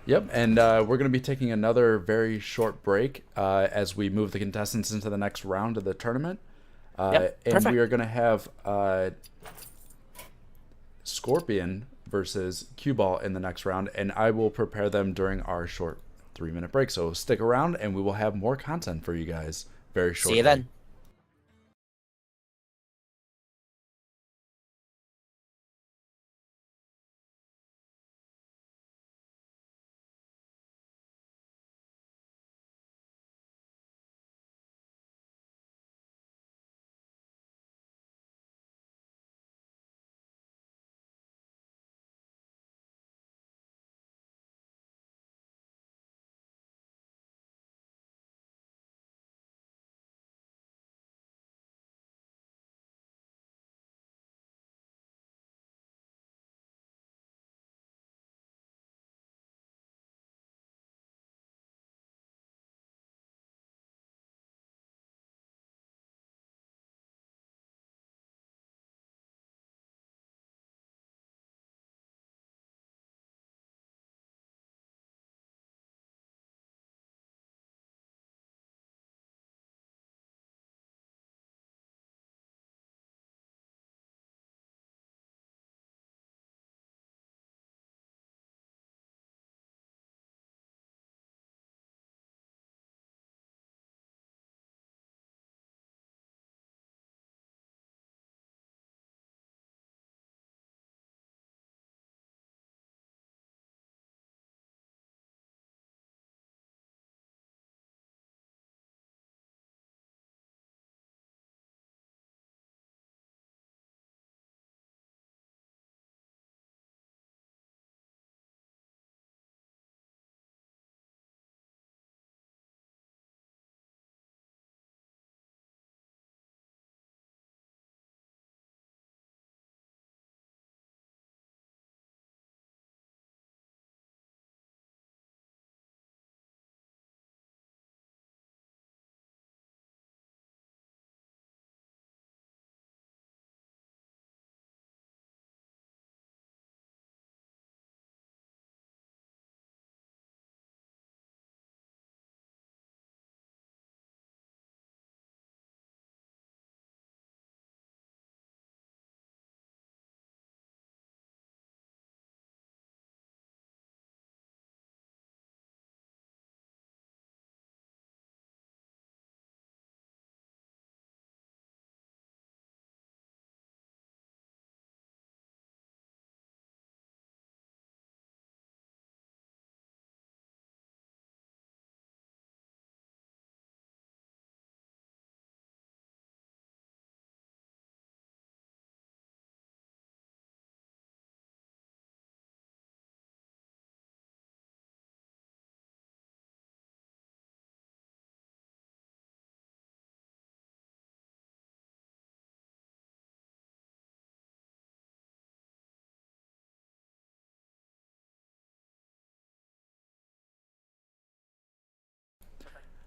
Yep, and we're going to be taking another very short break as we move the contestants into the next round of the tournament. And we are going to have Scorpion versus Cue Ball in the next round, and I will prepare them during our short 3-minute break. So stick around, and we will have more content for you guys very shortly. See you then.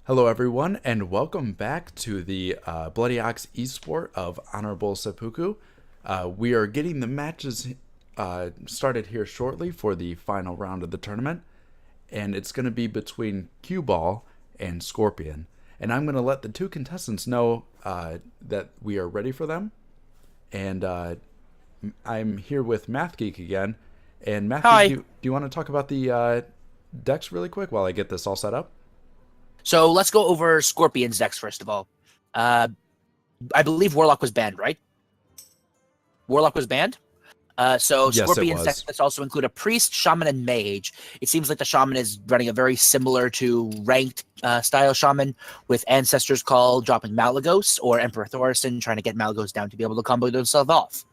Hello, everyone, and welcome back to the Bloody Ox Esport of Honorable Seppuku. We are getting the matches started here shortly for the final round of the tournament, and it's going to be between Cue Ball and Scorpion. And I'm going to let the two contestants know that we are ready for them. And I'm here with Math Geek again. And Math Hi. Geek, do you want to talk about the decks really quick while I get this all set up? So let's go over Scorpion's decks first of all. I believe Warlock was banned, right? Warlock was banned? So Yes, it Scorpion's was. decks also include a Priest, Shaman, and Mage. It seems like the Shaman is running a very similar to ranked style Shaman, with Ancestor's Call dropping Malagos, or Emperor Thorison trying to get Malagos down to be able to combo himself off.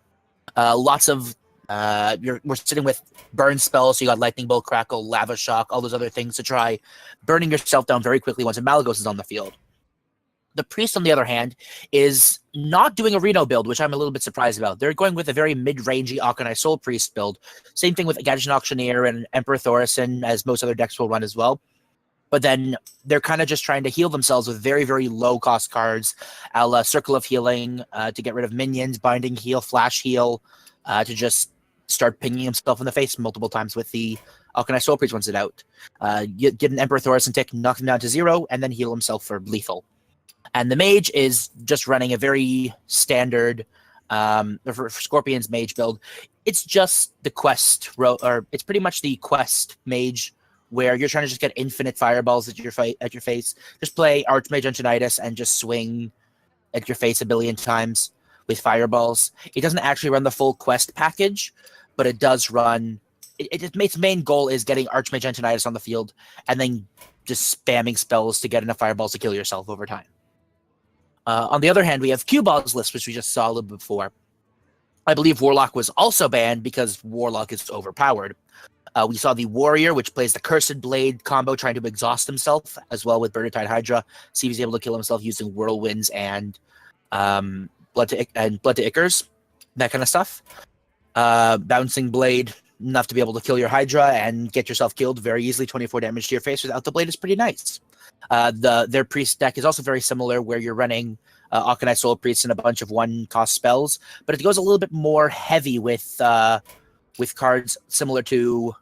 Lots of we're sitting with burn spells, so you got Lightning Bolt, Crackle, Lava Shock, all those other things to try burning yourself down very quickly once a Malagos is on the field. The Priest, on the other hand, is not doing a Reno build, which I'm a little bit surprised about. They're going with a very mid-rangey Akanai Soul Priest build. Same thing with Gadget Auctioneer and Emperor Thorison, as most other decks will run as well. But then they're kind of just trying to heal themselves with very, very low-cost cards, a la Circle of Healing, to get rid of minions, Binding Heal, Flash Heal, to just start pinging himself in the face multiple times with the Akanai Soul Priest once it's out. Get an Emperor Thorison tick, knock him down to 0, and then heal himself for lethal. And the Mage is just running a very standard for Scorpion's Mage build. It's just the quest, or it's pretty much the quest Mage, where you're trying to just get infinite fireballs at your face. Just play Archmage Antonitis and just swing at your face a billion times with fireballs. It doesn't actually run the full quest package, but it does run. Its main goal is getting Archmage Antonitis on the field and then just spamming spells to get enough fireballs to kill yourself over time. On the other hand, we have Cue Ball's list, which we just saw a little bit before. I believe Warlock was also banned because Warlock is overpowered. We saw the Warrior, which plays the Cursed Blade combo, trying to exhaust himself, as well with Birdetide Hydra. See if he's able to kill himself using Whirlwinds and Blood to Ichors, that kind of stuff. Bouncing Blade, enough to be able to kill your Hydra and get yourself killed very easily. 24 damage to your face without the blade is pretty nice. Their Priest deck is also very similar, where you're running Akanai Soul Priest and a bunch of one-cost spells, but it goes a little bit more heavy with cards similar to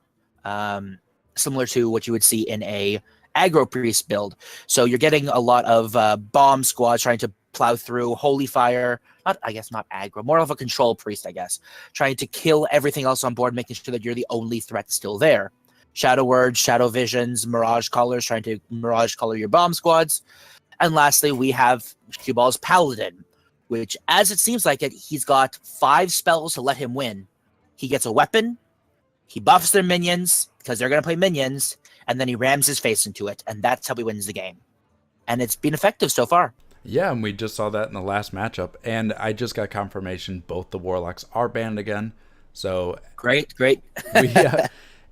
what you would see in a aggro Priest build. So you're getting a lot of bomb squads trying to plow through, Holy Fire, not aggro, more of a control Priest, I guess, trying to kill everything else on board, making sure that you're the only threat still there. Shadow Words, Shadow Visions, Mirage Callers, trying to Mirage Color your bomb squads. And lastly, we have Cue Ball's Paladin, which, as it seems like it, he's got 5 spells to let him win. He gets a weapon, he buffs their minions, because they're going to play minions, and then he rams his face into it, and that's how he wins the game. And it's been effective so far. Yeah, and we just saw that in the last matchup, and I just got confirmation both the Warlocks are banned again. So Great.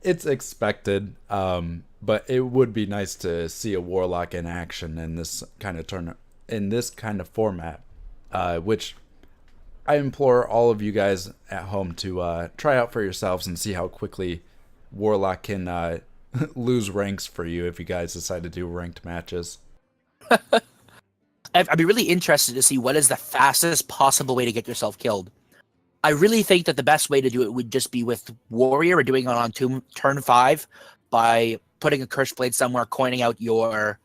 it's expected, but it would be nice to see a Warlock in action in this kind of in this kind of format, which I implore all of you guys at home to try out for yourselves and see how quickly Warlock can lose ranks for you if you guys decide to do ranked matches. I'd be really interested to see what is the fastest possible way to get yourself killed. I really think that the best way to do it would just be with Warrior, or doing it on turn 5 by putting a Cursed Blade somewhere, coining out your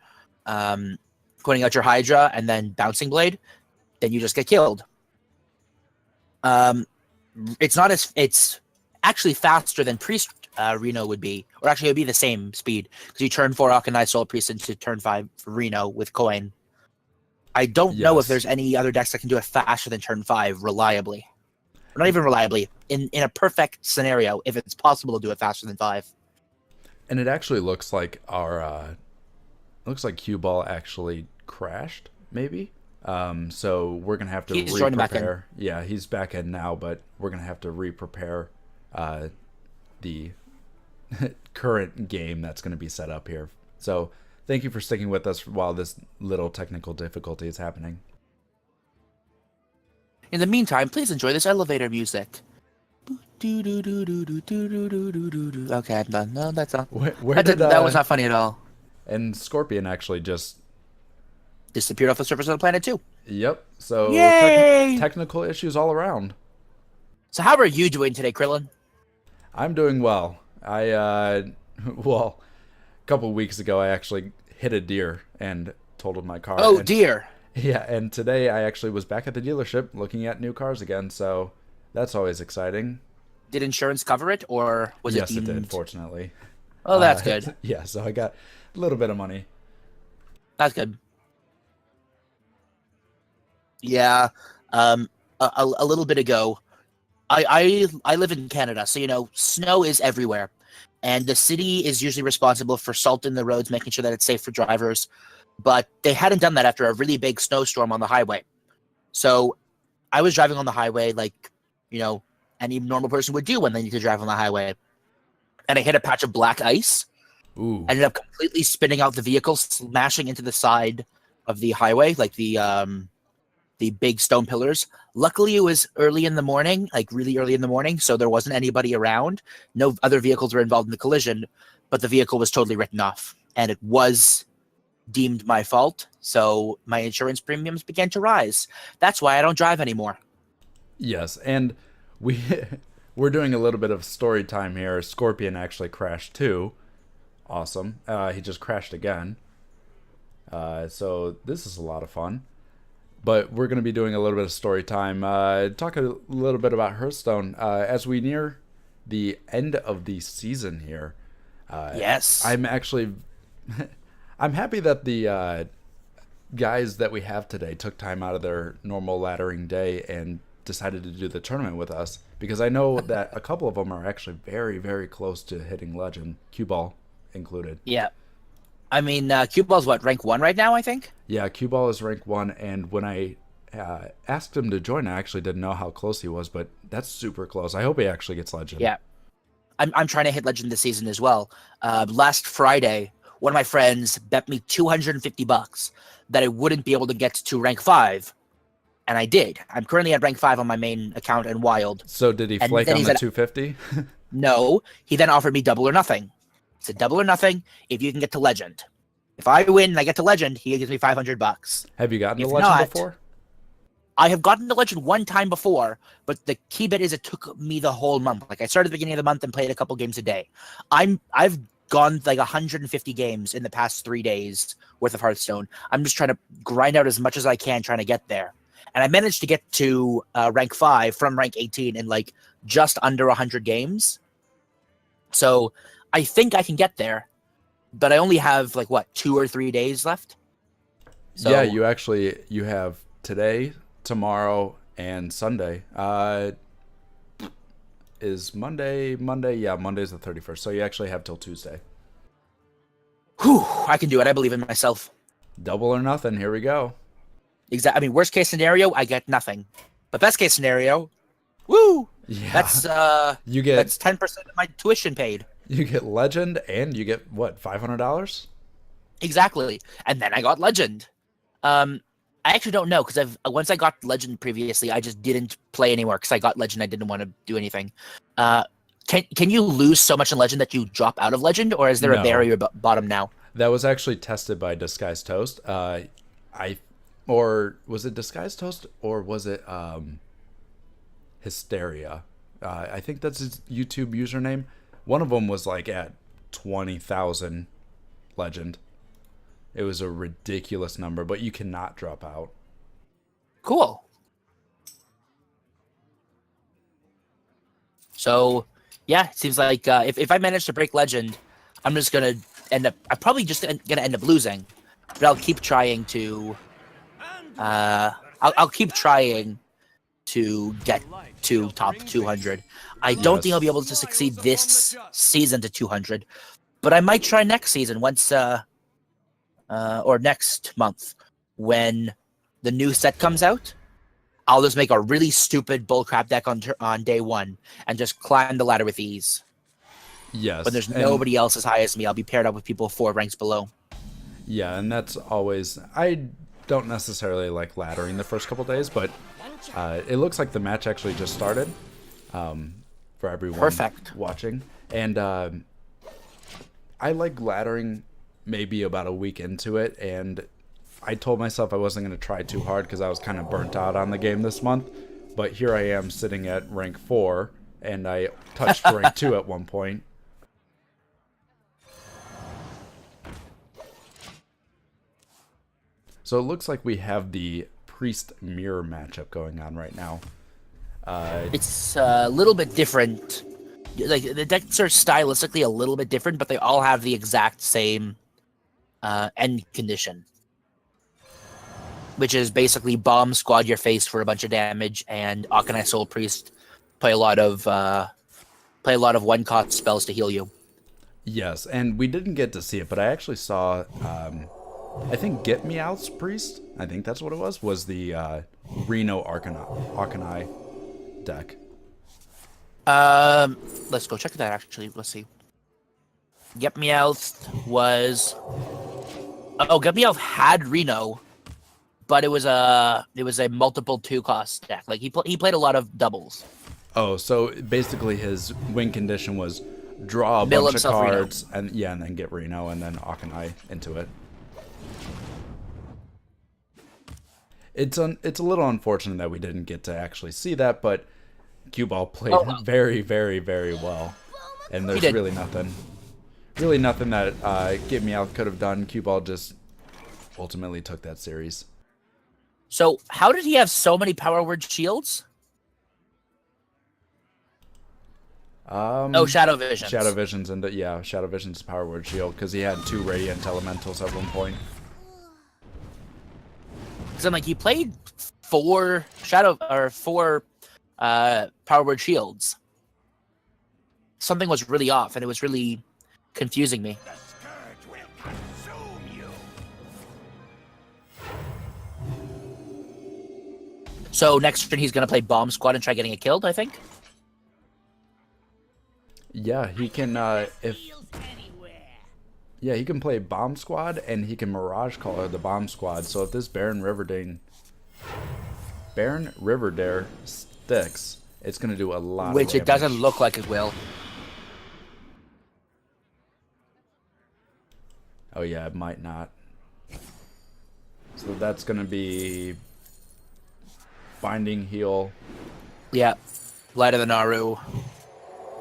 Hydra, and then Bouncing Blade. Then you just get killed. It's actually faster than Priest Reno would be, or actually it would be the same speed, because you turn 4 Akanai Soul Priest into turn 5 Reno with coin. I don't know if there's any other decks that can do it faster than turn 5 reliably. Or not even reliably. In a perfect scenario, if it's possible to do it faster than 5. And it actually looks like Cue Ball actually crashed, maybe. So we're gonna have to re-prepare. Yeah, he's back in now, but we're gonna have to re-prepare the current game that's gonna be set up here. So thank you for sticking with us while this little technical difficulty is happening. In the meantime, please enjoy this elevator music. Okay, I'm done. No, that's not. Where did that was not funny at all. And Scorpion actually just disappeared off the surface of the planet too. Yep. So Yay! technical issues all around. So how are you doing today, Krillin? I'm doing well. Well, a couple weeks ago I actually hit a deer and totaled my car. Oh and, dear. Yeah, and today I actually was back at the dealership looking at new cars again, so that's always exciting. Did insurance cover it, or was Yes, it deemed... it did, fortunately. Oh, that's good. Yeah, so I got a little bit of money. That's good. Yeah. A little bit ago, I live in Canada, so snow is everywhere, and the city is usually responsible for salting the roads, making sure that it's safe for drivers. But they hadn't done that after a really big snowstorm on the highway. So I was driving on the highway like, any normal person would do when they need to drive on the highway. And I hit a patch of black ice. Ooh. Ended up completely spinning out the vehicle, smashing into the side of the highway, like the big stone pillars. Luckily, it was early in the morning, like really early in the morning, so there wasn't anybody around. No other vehicles were involved in the collision, but the vehicle was totally written off. And it was deemed my fault, so my insurance premiums began to rise. That's why I don't drive anymore. Yes, and we're doing a little bit of story time here. Scorpion actually crashed too. Awesome. He just crashed again. So this is a lot of fun. But we're going to be doing a little bit of story time. Talk a little bit about Hearthstone as we near the end of the season here. Yes. I'm actually I'm happy that the guys that we have today took time out of their normal laddering day and decided to do the tournament with us, because I know that a couple of them are actually very, very close to hitting legend, cue ball included. Yeah. I mean, cue ball's what, rank 1 right now, I think? Yeah, cue ball is rank 1, and when I asked him to join, I actually didn't know how close he was, but that's super close. I hope he actually gets legend. Yeah. I'm trying to hit legend this season as well. Last Friday, one of my friends bet me $250 that I wouldn't be able to get to rank 5, and I did. I'm currently at rank 5 on my main account in Wild. So did he flake on the 250? No, he then offered me double or nothing. He said double or nothing if you can get to legend. If I win and I get to legend, he gives me $500. Have you gotten to If legend not, before? I have gotten to legend one time before, but the key bit is it took me the whole month. Like I started at the beginning of the month and played a couple games a day. I've gone like 150 games in the past 3 days worth of Hearthstone. I'm just trying to grind out as much as I can, trying to get there. And I managed to get to rank 5 from rank 18 in like just under 100 games. So I think I can get there, but I only have like 2 or 3 days left. So, yeah, you have today, tomorrow, and Sunday. Is Monday? Yeah, Monday's the 31st. So you actually have till Tuesday. Whew, I can do it. I believe in myself. Double or nothing. Here we go. Exactly. I mean, worst case scenario, I get nothing. But best case scenario, woo! Yeah. That's you get that's 10% of my tuition paid. You get legend, and you get what, $500? Exactly. And then I got legend. I actually don't know, because once I got legend previously, I just didn't play anymore because I got legend. I didn't want to do anything. Can you lose so much in legend that you drop out of legend, or is there a barrier bottom now? That was actually tested by Disguised Toast. Or was it Disguised Toast, or was it Hysteria? I think that's his YouTube username. One of them was like at 20,000 legend. It was a ridiculous number, but you cannot drop out. Cool. So, yeah, it seems like if I manage to break legend, I'm just gonna I'm probably just gonna end up losing, but I'll keep trying to. I'll keep trying to get to top 200. I don't think I'll be able to succeed this season to 200, but I might try next season once, or next month when the new set comes out. I'll just make a really stupid bullcrap deck on day 1 and just climb the ladder with ease. Yes. But there's nobody else as high as me. I'll be paired up with people 4 ranks below. Yeah, and that's always... I don't necessarily like laddering the first couple days, but it looks like the match actually just started for everyone watching. And I like laddering maybe about a week into it, and I told myself I wasn't going to try too hard because I was kind of burnt out on the game this month. But here I am sitting at rank 4, and I touched rank 2 at one point. So it looks like we have the Priest Mirror matchup going on right now. It's a little bit different. Like, the decks are stylistically a little bit different, but they all have the exact same end condition, which is basically bomb squad your face for a bunch of damage, and Akanai Soul Priest play a lot of one-cost spells to heal you. Yes, and we didn't get to see it, but I actually saw, I think Get Me Out's Priest, I think that's what it was the Reno Akanai deck. Let's go check that, actually. Let's see. Get Me Out was... Oh, Get Me Out had Reno, but it was a multiple 2-cost deck. Like, he played a lot of doubles. Oh, so basically his win condition was draw a Mill bunch of himself Reno. cards, and then get Reno, and then Akanai into it. It's a little unfortunate that we didn't get to actually see that, but Cue Ball played very, very, very well, and there's really nothing that Get Me Out could have done. Cue Ball just ultimately took that series. So, how did he have so many Power Word shields? Shadow Visions. Shadow Visions, and Shadow Visions Power Word Shield, because he had 2 Radiant Elementals at one point. Because I'm like, he played 4 Power Word shields. Something was really off, and it was really confusing me. The scourge will consume you. So next turn he's gonna play Bomb Squad and try getting it killed, I think. Yeah, he can Deals anywhere. he can play Bomb Squad, and he can Mirage Caller the Bomb Squad. So if this Baron Riverdare sticks, it's gonna do a lot. Which of it damage. doesn't look like it will. Oh yeah, it might not. So that's gonna be Binding Heal. Yeah, Light of the Naru.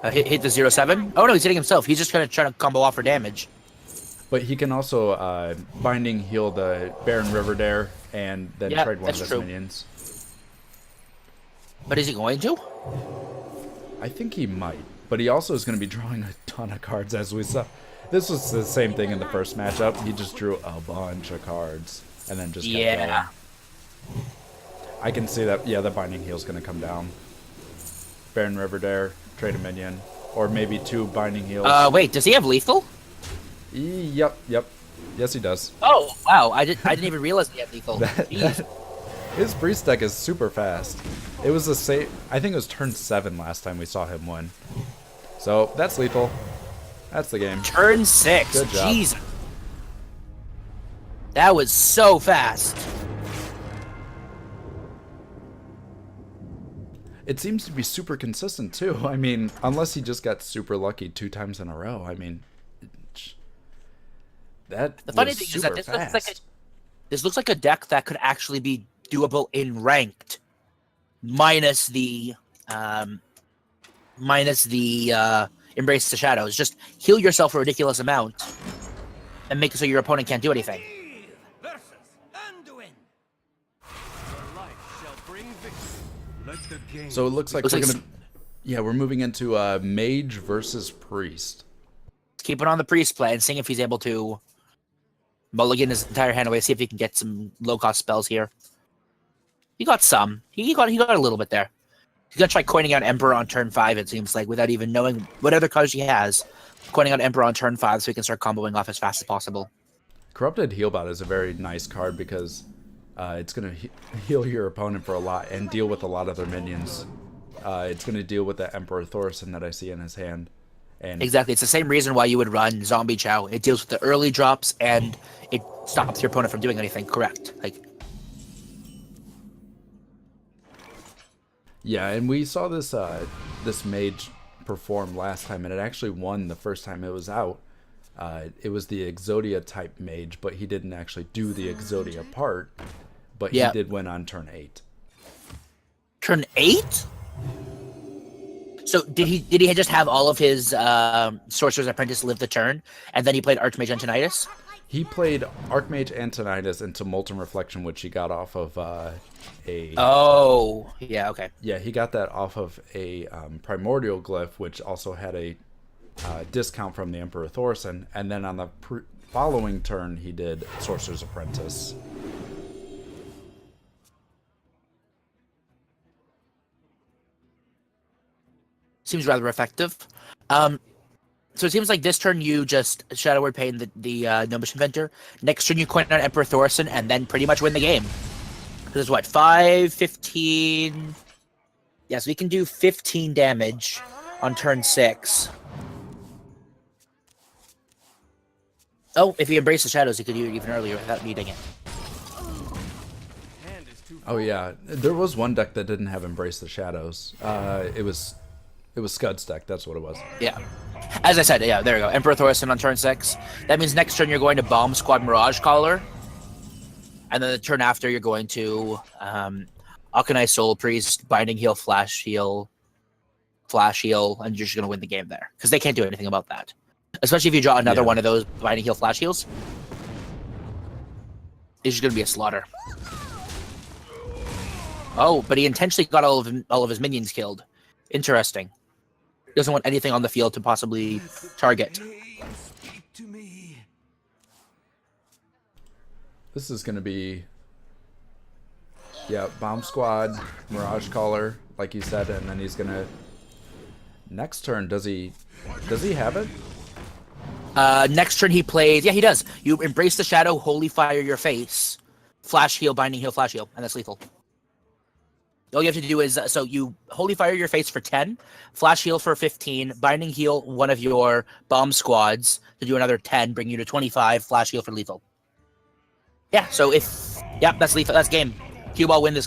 Hit the 0-7. Oh no, he's hitting himself. He's just gonna try to combo off for damage. But he can also Binding Heal the Baron Riverdare and then trade one of his minions. But is he going to? I think he might. But he also is going to be drawing a ton of cards, as we saw. This was the same thing in the first matchup. He just drew a bunch of cards and then just kept going. I can see that. Yeah, the Binding Heal is going to come down. Baron Riverdare, trade a minion, or maybe 2 Binding Heals. Wait, does he have lethal? Yep. Yes, he does. Oh wow, I didn't even realize he had lethal. Jeez. His Priest deck is super fast. It was the same. I think it was turn 7 last time we saw him win. So that's lethal. That's the game. Turn 6. Good job. Jeez. That was so fast. It seems to be super consistent too. I mean, unless he just got super lucky 2 times in a row. I mean, that The funny was thing is that super this looks like a deck that could actually be doable in ranked, minus the Embrace the Shadows. Just heal yourself a ridiculous amount and make it so your opponent can't do anything. Versus Anduin. Your life shall bring victory. Let the game. So it looks like Looks we're like gonna. Yeah, we're moving into Mage versus Priest. Keep it on the Priest play and seeing if he's able to mulligan his entire hand away. See if he can get some low cost spells here. He got some. He got a little bit there. He's gonna try coining out Emperor on turn 5. It seems like, without even knowing what other cards he has. Coining out Emperor on turn 5 so he can start comboing off as fast as possible. Corrupted Healbot is a very nice card because it's gonna heal your opponent for a lot and deal with a lot of their minions. It's gonna deal with the Emperor Thorson that I see in his hand. And Exactly. It's the same reason why you would run Zombie Chow. It deals with the early drops and it stops your opponent from doing anything. Correct. Like, yeah, and we saw this this mage perform last time, and it actually won the first time it was out. It was the Exodia type mage, but he didn't actually do the Exodia part. But Yeah. he did win on turn 8. Turn 8? So did he just have all of his Sorcerer's Apprentice live the turn, and then he played Archmage Antonidas? He played Archmage Antonidas into Molten Reflection, which he got off of a... Oh, yeah, okay. Yeah, he got that off of a Primordial Glyph, which also had a discount from the Emperor Thorson. And then on the following turn, he did Sorcerer's Apprentice. Seems rather effective. So it seems like this turn you just Shadow Word Pain the Gnomish Inventor. Next turn you coin out Emperor Thorson and then pretty much win the game. This is what, 5, 15... Yes, we can do 15 damage on turn 6. Oh, if you embrace the shadows, you could do it even earlier without needing it. Hand is too Oh yeah, there was one deck that didn't have Embrace the Shadows. It was Scud's deck, that's what it was. Yeah. As I said, yeah, there we go. Emperor Thorson on turn 6. That means next turn you're going to Bomb Squad Mirage Caller. And then the turn after you're going to Akanai Soul Priest, Binding Heal, Flash Heal, and you're just going to win the game there. Because they can't do anything about that. Especially if you draw another one of those Binding Heal, Flash Heals. It's just going to be a slaughter. Oh, but he intentionally got all of his minions killed. Interesting. He doesn't want anything on the field to possibly target. speak to me. This is going to be... Yeah, Bomb Squad, Mirage Caller, like you said, and then he's going to... Next turn, does he have it? Next turn he plays... Yeah, he does. You Embrace the Shadow, Holy Fire your face, Flash Heal, Binding Heal, Flash Heal, and that's lethal. All you have to do is, so you Holy Fire your face for 10, Flash Heal for 15, Binding Heal one of your bomb squads to do another 10, bring you to 25, Flash Heal for lethal. Yeah, so that's lethal, that's game. Cue Ball wins this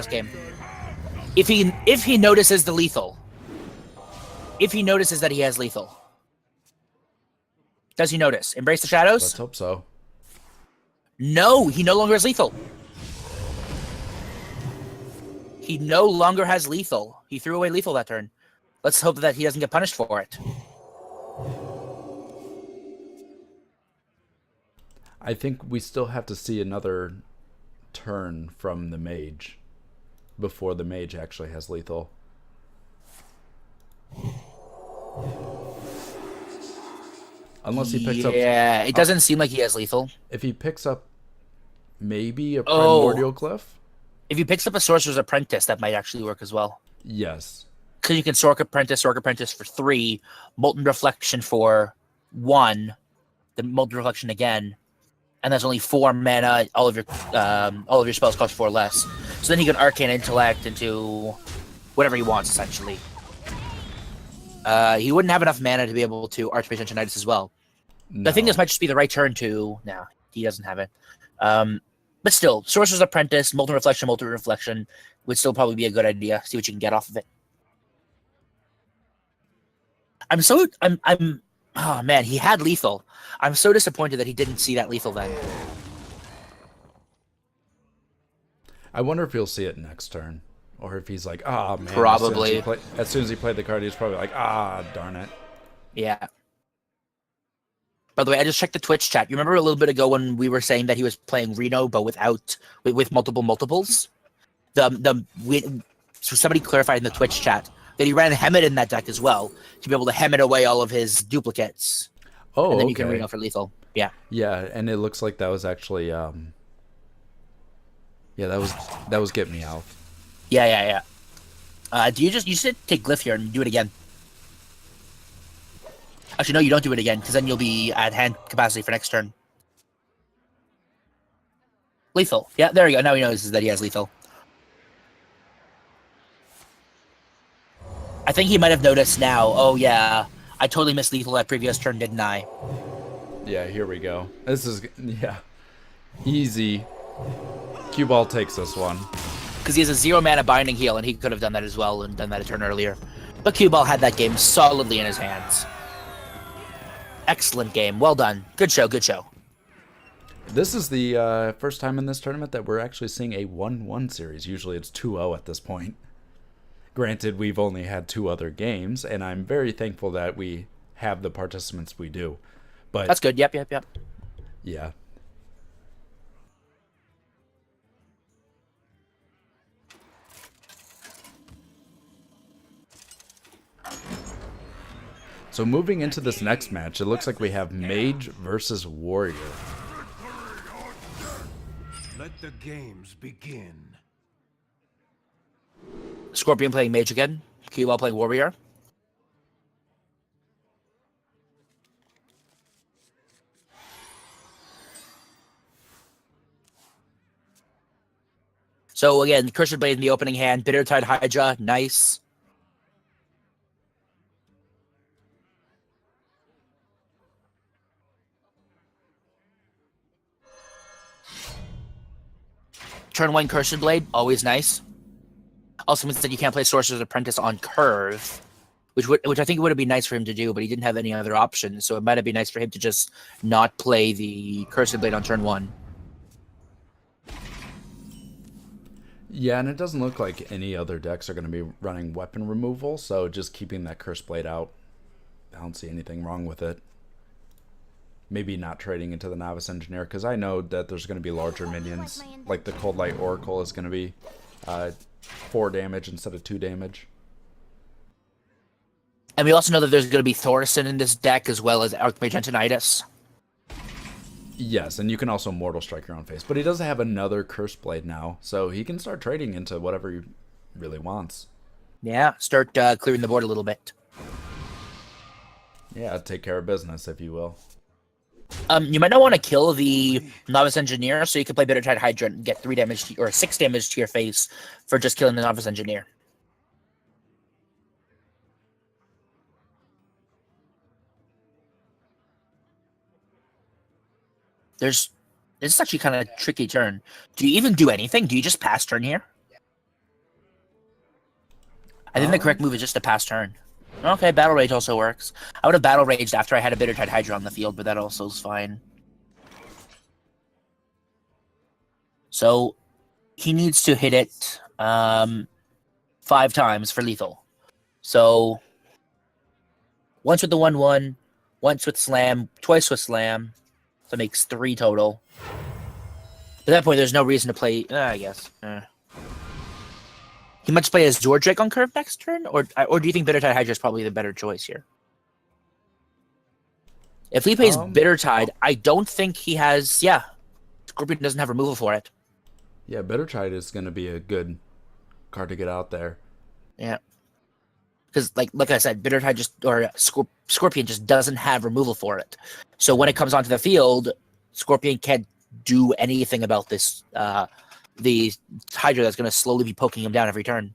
game. If he notices the lethal. If he notices that he has lethal. Does he notice? Embrace the Shadows? Let's hope so. No, he no longer has lethal. He no longer has lethal. He threw away lethal that turn. Let's hope that he doesn't get punished for it. I think we still have to see another turn from the mage before the mage actually has lethal. Unless he picks up... Yeah, it doesn't seem like he has lethal. If he picks up maybe a Primordial Glyph? If he picks up a Sorcerer's Apprentice, that might actually work as well. Yes. Because you can Sorc Apprentice for 3, Molten Reflection for 1, then Molten Reflection again, and there's only 4 mana. All of your spells cost 4 less. So then he can Arcane Intellect into whatever he wants, essentially. He wouldn't have enough mana to be able to Archmage Antonidas as well. No. I think this might just be the right turn to... No, he doesn't have it. But still, Sorcerer's Apprentice, Molten Reflection would still probably be a good idea. See what you can get off of it. Oh man, he had lethal. I'm so disappointed that he didn't see that lethal then. I wonder if he'll see it next turn. Or if he's like, ah, man. Probably. As soon as he played the card, he's probably like, ah, darn it. Yeah. By the way, I just checked the Twitch chat. You remember a little bit ago when we were saying that he was playing Reno, but with multiples? So somebody clarified in the Twitch chat that he ran Hemet in that deck as well to be able to Hemet away all of his duplicates. Oh, and then okay. you can Reno for lethal. Yeah. Yeah, and it looks like that was actually, yeah, that was Get Me Out. Yeah. You should take Glyph here and do it again. Actually, no, you don't do it again, because then you'll be at hand capacity for next turn. Lethal. Yeah, there we go. Now he knows that he has lethal. I think he might have noticed now. Oh, yeah. I totally missed lethal that previous turn, didn't I? Yeah, here we go. This is, yeah. Easy. Cue Ball takes this one. Because he has a 0 mana Binding Heal, and he could have done that as well and done that a turn earlier. But Cue Ball had that game solidly in his hands. Excellent game. Well done. Good show. Good show. This is the first time in this tournament that we're actually seeing a 1-1 series. Usually it's 2-0 at this point. Granted, we've only had 2 other games, and I'm very thankful that we have the participants we do. But That's good. Yep. yeah. So moving into this next match, it looks like we have Mage versus Warrior. Let the games begin. Scorpion playing Mage again. Kiwa playing Warrior. So again, Cursed Blade in the opening hand. Bittertide Hydra. Nice. Turn 1 Cursed Blade, always nice. Also means that you can't play Sorcerer's Apprentice on curve, which I think would have been nice for him to do, but he didn't have any other options, so it might have been nice for him to just not play the Cursed Blade on turn 1. Yeah, and it doesn't look like any other decks are going to be running weapon removal, so just keeping that Curse Blade out, I don't see anything wrong with it. Maybe not trading into the Novice Engineer, because I know that there's going to be larger minions, like the Cold Light Oracle is going to be 4 damage instead of 2 damage. And we also know that there's going to be Thorson in this deck, as well as Archmage Antonidas. Yes, and you can also Mortal Strike your own face, but he does have another Curse Blade now, so he can start trading into whatever he really wants. Yeah, start clearing the board a little bit. Yeah, take care of business, if you will. You might not want to kill the Novice Engineer, so you can play Bittertide Hydra and get 3 damage or 6 damage to your face for just killing the Novice Engineer. This is actually kind of a tricky turn. Do you even do anything? Do you just pass turn here? I think the correct move is just to pass turn. Okay, Battle Rage also works. I would have Battle Raged after I had a Bittertide Hydra on the field, but that also is fine. So, he needs to hit it 5 times for lethal. So, once with the 1-1, once with Slam, twice with Slam. So it makes 3 total. At that point, there's no reason to play, I guess. He might just play as Zordric on curve next turn? Or do you think Bittertide Hydra is probably the better choice here? If he plays Bittertide, I don't think he has... Yeah, Scorpion doesn't have removal for it. Yeah, Bittertide is going to be a good card to get out there. Yeah. Because, like I said, Bittertide Scorpion just doesn't have removal for it. So when it comes onto the field, Scorpion can't do anything about this... the Hydra that's going to slowly be poking him down every turn.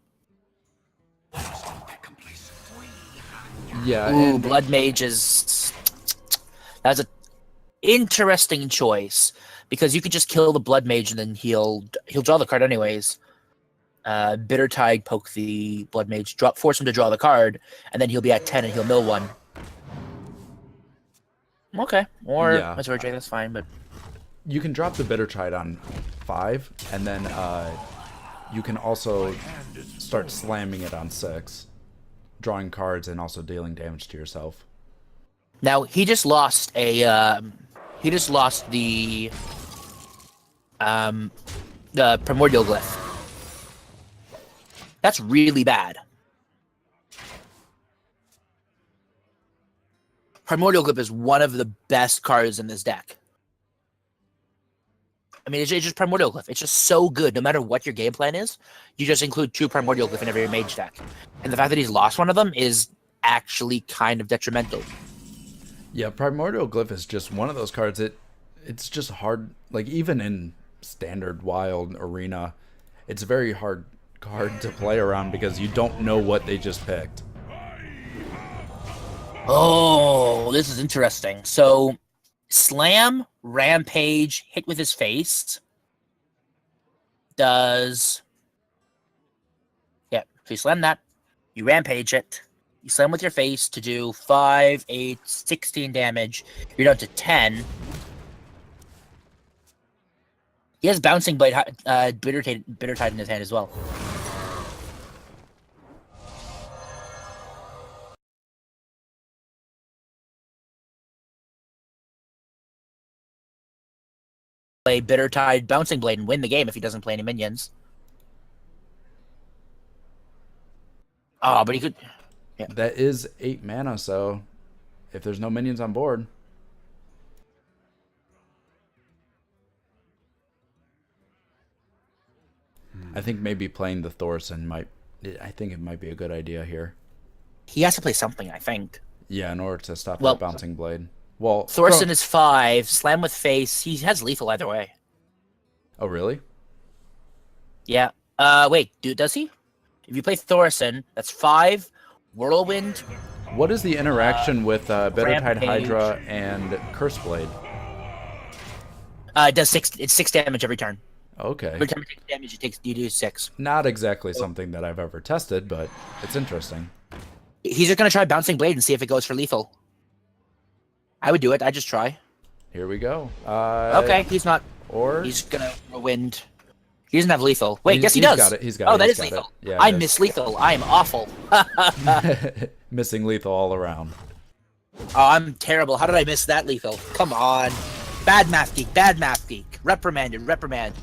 Yeah. Ooh, Blood Mage is... That's an interesting choice. Because you could just kill the Blood Mage and then he'll draw the card anyways. Bittertide poke the Blood Mage, force him to draw the card, and then he'll be at 10 and he'll mill 1. Okay. Or Yeah. that's fine, but... You can drop the Bittertide on 5, and then you can also start slamming it on 6, drawing cards and also dealing damage to yourself. Now he just lost the Primordial Glyph. That's really bad. Primordial Glyph is one of the best cards in this deck. I mean, it's just Primordial Glyph. It's just so good. No matter what your game plan is, you just include 2 Primordial Glyph in every mage deck. And the fact that he's lost one of them is actually kind of detrimental. Yeah, Primordial Glyph is just one of those cards. It's just hard. Like, even in standard wild arena, it's a very hard card to play around because you don't know what they just picked. Oh, this is interesting. So... Slam, Rampage, hit with his face. Does... Yeah, so you slam that. You Rampage it. You slam with your face to do 5, 8, 16 damage. You're down to 10. He has Bouncing Blade, Bitter Tide in his hand as well. Play Bitter Tide Bouncing Blade and win the game if he doesn't play any minions. Oh, but he could... Yeah. That is 8 mana, so if there's no minions on board... I think maybe playing the Thorson might... I think it might be a good idea here. He has to play something, I think. Yeah, in order to stop Well, that Bouncing Blade. Well, Thorson is 5, Slam with Face. He has lethal either way. Oh, really? Yeah. Wait, does he? If you play Thorson, that's 5, Whirlwind. What is the interaction with Bitter Tide Rampage. Hydra and Curse Blade? It does 6. It's 6 damage every turn. Okay. Every time you take damage, you do 6. Not exactly something that I've ever tested, but it's interesting. He's just gonna try Bouncing Blade and see if it goes for lethal. I would do it. I just try. Here we go. Okay, he's not. Or He's gonna wind. He doesn't have lethal. Wait, yes, he he's does. got it. He's got Oh, it. that He's is got lethal. it. Yeah, I it is. miss lethal. I am awful. Missing lethal all around. Oh, I'm terrible. How did I miss that lethal? Come on. Bad math geek. Bad math geek. Reprimanded. Reprimand.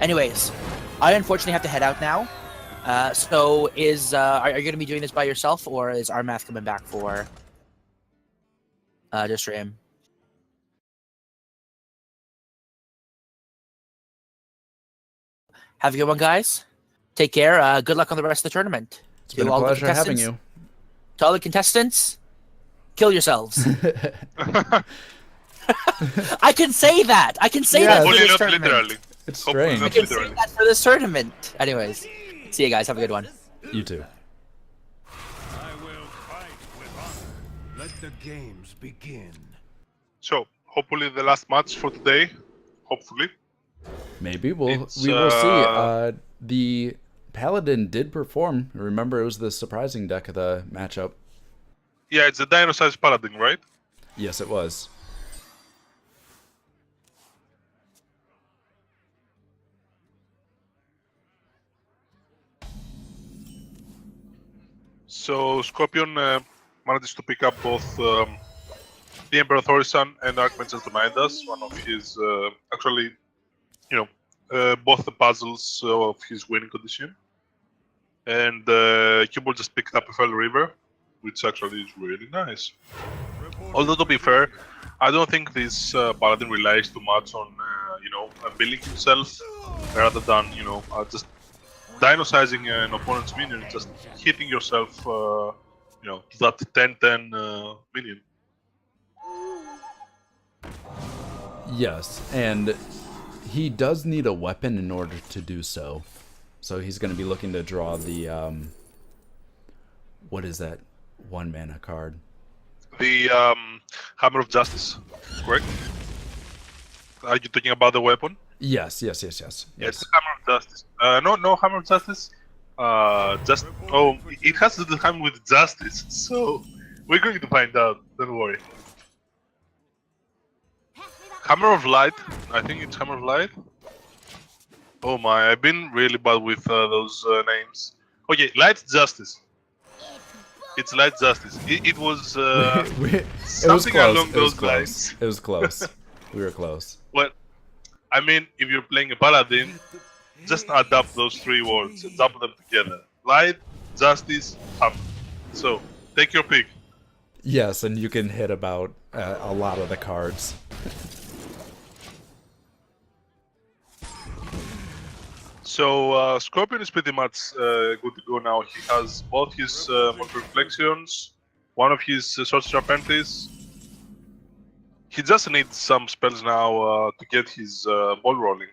Anyways, I unfortunately have to head out now. So are you going to be doing this by yourself, or is our math coming back for the stream? Have a good one, guys. Take care. Good luck on the rest of the tournament. It's been a pleasure having you. To all the contestants, kill yourselves. I can say that. I can say that for Hopefully this not tournament. literally. It's Hopefully strange. I not can say literally. that for this tournament. Anyways, see you guys. Have a good one. You too. I will fight with honor. Let the games begin. So, hopefully the last match for today. Hopefully. Maybe we will see. The Paladin did perform. Remember, it was the surprising deck of the matchup. Yeah, it's the Dino-sized Paladin, right? Yes, it was. So Scorpion manages to pick up both the Emperor Thorisan and Archmage's Leonidas, one of his actually, both the puzzles of his winning condition. And Cubble just picked up a Fell River, which actually is really nice. Although to be fair, I don't think this Paladin relies too much on building himself rather than just dino-sizing an opponent's minion, just hitting yourself, to that 10-10 minion. Yes, and he does need a weapon in order to do so. So he's going to be looking to draw the, what is that 1 mana card? The Hammer of Justice, correct? Are you talking about the weapon? Yes. Yeah, it's the Hammer of Justice. No Hammer of Justice. It has to do with justice. So we're going to find out. Don't worry. Hammer of Light. I think it's Hammer of Light. Oh my! I've been really bad with those names. Okay, Light Justice. It's Light Justice. It was it something was close. along It was those close. lines. It was close. We were close. Well, I mean, if you're playing a Paladin, just adapt those 3 words, adapt them together. Light, Justice, Hammer. So, take your pick. Yes, and you can hit about a lot of the cards. So, Scorpion is pretty much good to go now. He has both his Mortal Reflections, one of his Sorcerer Apprentice. He just needs some spells now to get his ball rolling.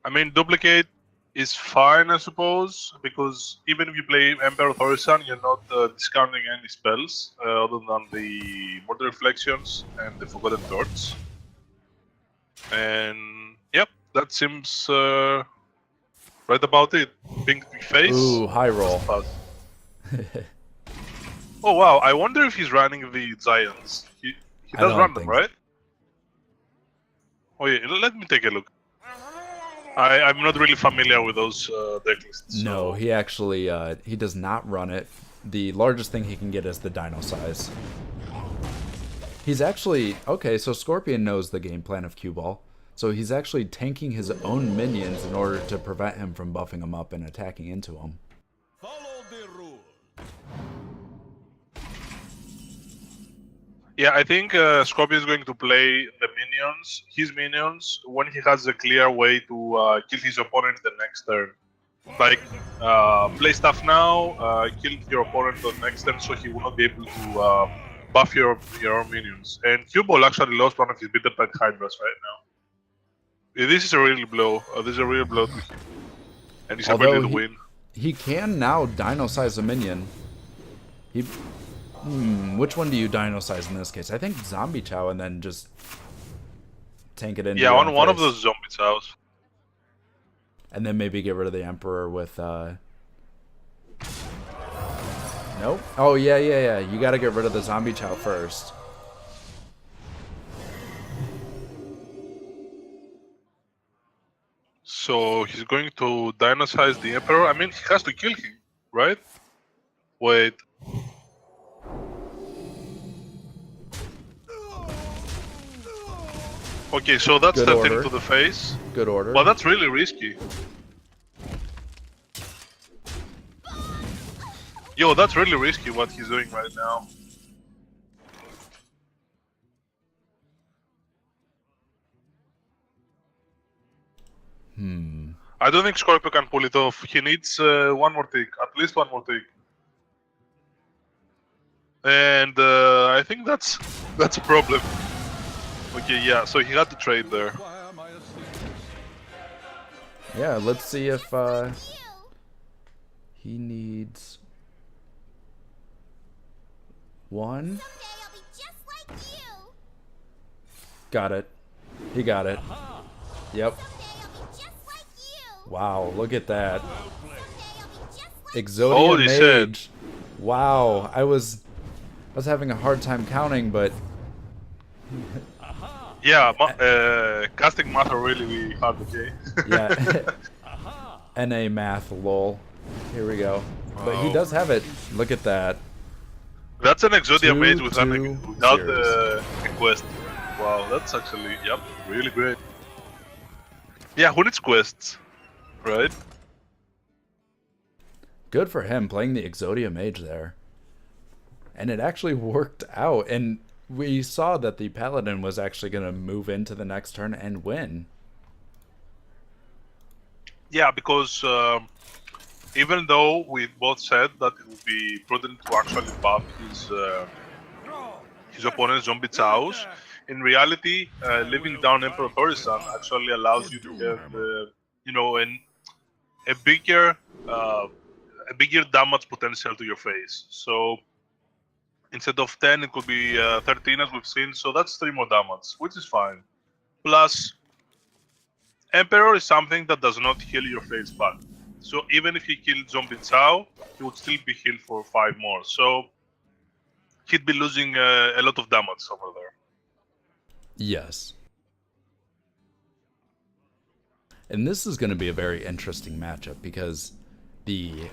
I mean, Duplicate is fine, I suppose, because even if you play Emperor Thorisan, you're not discounting any spells other than the Mortal Reflections and the Forgotten Torch. And yep, that seems right about it. Pink face. Ooh, high roll. Pass. Oh wow, I wonder if he's running the Giants. He I does don't run them, think- right? Oh yeah, let me take a look. I'm not really familiar with those deck lists. No, so- he actually he does not run it. The largest thing he can get is the dino size. He's actually okay. So Scorpion knows the game plan of Cue Ball. So he's actually tanking his own minions in order to prevent him from buffing him up and attacking into him. Follow the rule. Yeah, I think Scorpion is going to play the minions, his minions, when he has a clear way to kill his opponent the next turn. Like, play stuff now, kill your opponent the next turn, so he will not be able to buff your minions. And Cuball actually lost one of his bitter type Hydras right now. This is a real blow. This is a real blow to him. And his Although ability to win. he can now dino size a minion. He, which one do you dino size in this case? I think Zombie Chow and then just tank it into Yeah, your on own one of face. those zombies' house. And then maybe get rid of the Emperor with nope. Oh yeah. You gotta get rid of the Zombie Chow first. So he's going to dynasize the Emperor. I mean, he has to kill him, right? Wait. Okay, so that's Good the order. thing to the face. Good order. But that's really risky. Yo, that's really risky what he's doing right now. I don't think Scorpio can pull it off. He needs one more tick, at least one more tick. And I think that's a problem. Okay, yeah, so he had to trade there. Require my assistance. Yeah, let's see if You. he needs one. Someday I'll be just like you. Got it. He got it. Yep. Someday I'll be just like you. Wow, look at that. Someday I'll be just like Exodia Holy shit. Mage. Wow, I was having a hard time counting, but Yeah, casting math are really hard, okay? yeah. NA math, lol. Here we go. But he does have it. Look at that. That's an Exodia mage 2-2 without zeros. a quest. Wow, that's actually, yep, really great. Yeah, who needs quests, right? Good for him playing the Exodia Mage there. And it actually worked out. And we saw that the Paladin was actually going to move into the next turn and win. Yeah, because even though we both said that it would be prudent to actually buff his opponent's zombie chows, in reality, leaving down Emperor Torisan actually allows you to have, a bigger damage potential to your face. So instead of 10, it could be 13 as we've seen. So that's 3 more damage, which is fine. Plus, Emperor is something that does not heal your face back. So even if he killed Zombie Chow, he would still be healed for 5 more. So he'd be losing a lot of damage over there. Yes. And this is going to be a very interesting matchup because the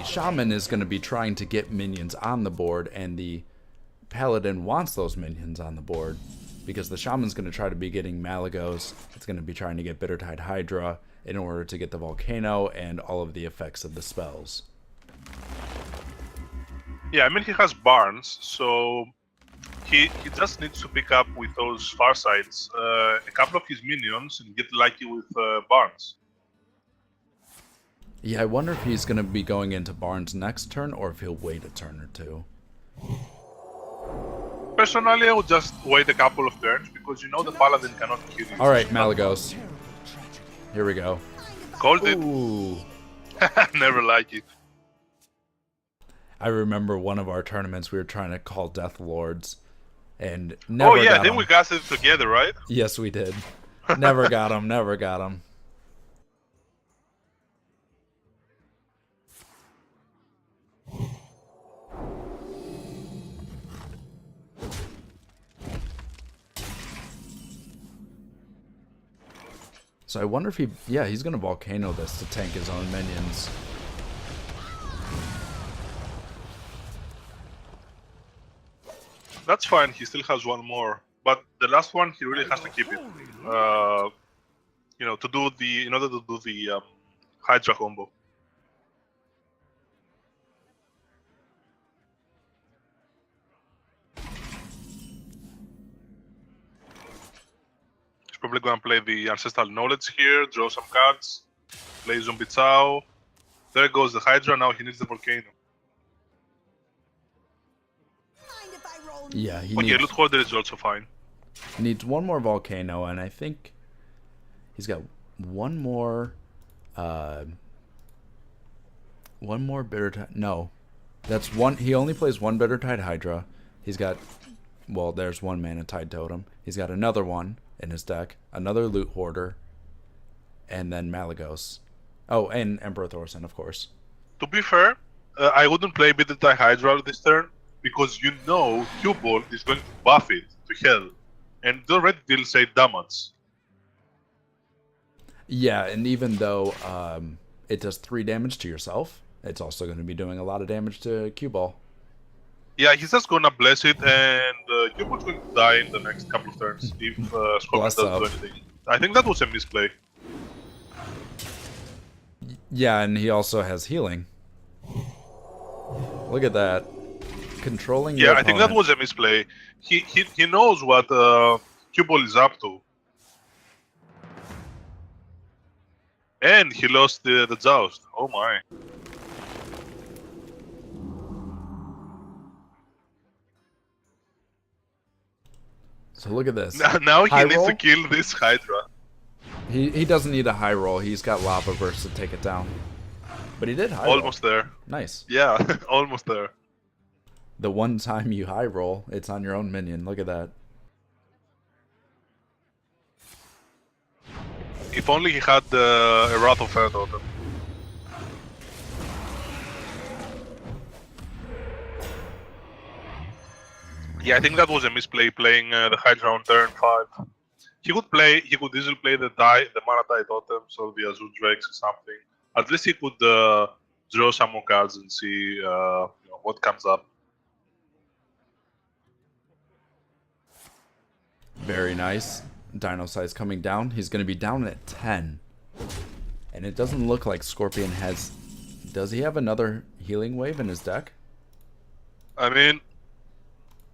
Shaman is going to be trying to get minions on the board, and the Paladin wants those minions on the board because the Shaman's going to try to be getting Malagos. It's going to be trying to get Bittertide Hydra in order to get the Volcano and all of the effects of the spells. Yeah, I mean, he has Barnes, so he just needs to pick up with those Farsights a couple of his minions and get lucky with Barnes. Yeah, I wonder if he's going to be going into Barnes next turn or if he'll wait a turn or two. Personally, I would just wait a couple of turns because you know the Paladin cannot kill you. All right, Malagos. Here we go. Called it. Ooh. Never like it. I remember one of our tournaments we were trying to call Death Lords, and never Oh yeah, I got think him. we got it together, right? Yes, we did. Never got him. Never got him. So I wonder if he's gonna volcano this to tank his own minions. That's fine. He still has one more, but the last one he really has to keep it. You know, to do the in order to do the Hydra combo. He's probably gonna play the Ancestral Knowledge here, draw some cards, play Zombie Chow. There goes the Hydra. Now he needs the volcano. Yeah, he Okay, Loot Hoarder is also fine. needs one more volcano, and I think he's got one more bitter tide. No, that's one. He only plays one bitter tide Hydra. He's got, well, there's one mana tide totem. He's got another one in his deck, another loot hoarder, and then Malagos. Oh, and Emperor Thorson, of course. To be fair, I wouldn't play bitter tide Hydra this turn because you know Q-Ball is going to buff it to hell, and it already deals 8 damage. Yeah, and even though it does 3 damage to yourself, it's also going to be doing a lot of damage to Q-Ball. Yeah, he's just gonna bless it, and Q-Ball's going to die in the next couple of turns if Scorpion Bless doesn't up. do anything. I think that was a misplay. Yeah, and he also has healing. Look at that. Controlling your Yeah, I think that opponent. was a misplay. He knows what Q-Ball is up to. And he lost the joust. Oh my. So look at this. Now he High needs roll? to kill this Hydra. He doesn't need a high roll. He's got lava burst to take it down. But he did high roll. Almost there. Nice. Yeah, almost there. The one time you high roll, it's on your own minion. Look at that. If only he had a Wrath of Earth on them. Yeah, I think that was a misplay playing the Hydra on turn 5. He could easily play the Mana Die Totems or the Azure Drakes or something. At least he could draw some more cards and see you know, what comes up. Very nice. Dino size coming down. He's going to be down at 10. And it doesn't look like Scorpion has... Does he have another healing wave in his deck? I mean,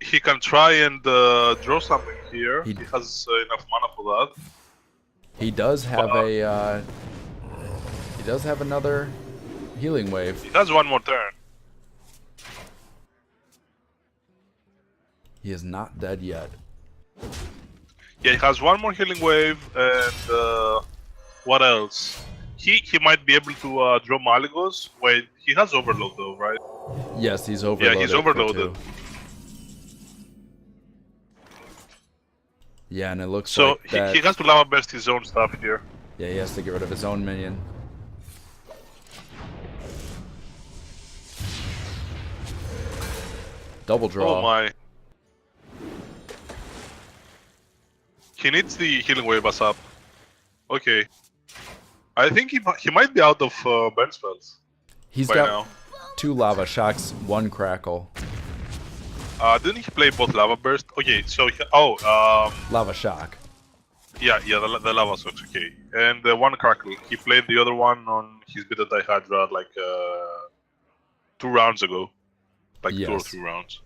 he can try and draw something here. He has enough mana for that. He does have a... he does have another healing wave. He has one more turn. He is not dead yet. Yeah, he has one more healing wave, and what else? He might be able to draw Malagos. Wait, he has Overload though, right? Yes, he's overloaded. Yeah, he's for overloaded. 2. Yeah, and it looks So like that... he has to Lava Burst his own stuff here. Yeah, he has to get rid of his own minion. Double draw. Oh my. He needs the healing wave us up. Okay. I think he might be out of burn spells He's by got now. 2 lava shocks, 1 crackle. Didn't he play both Lava Burst? Okay, so Lava shock. yeah, the Lava Socks, okay. And the one Crackle, he played the other one on his Bitter Die Hydra like 2 rounds ago. Like 2 or Yes. 3 rounds.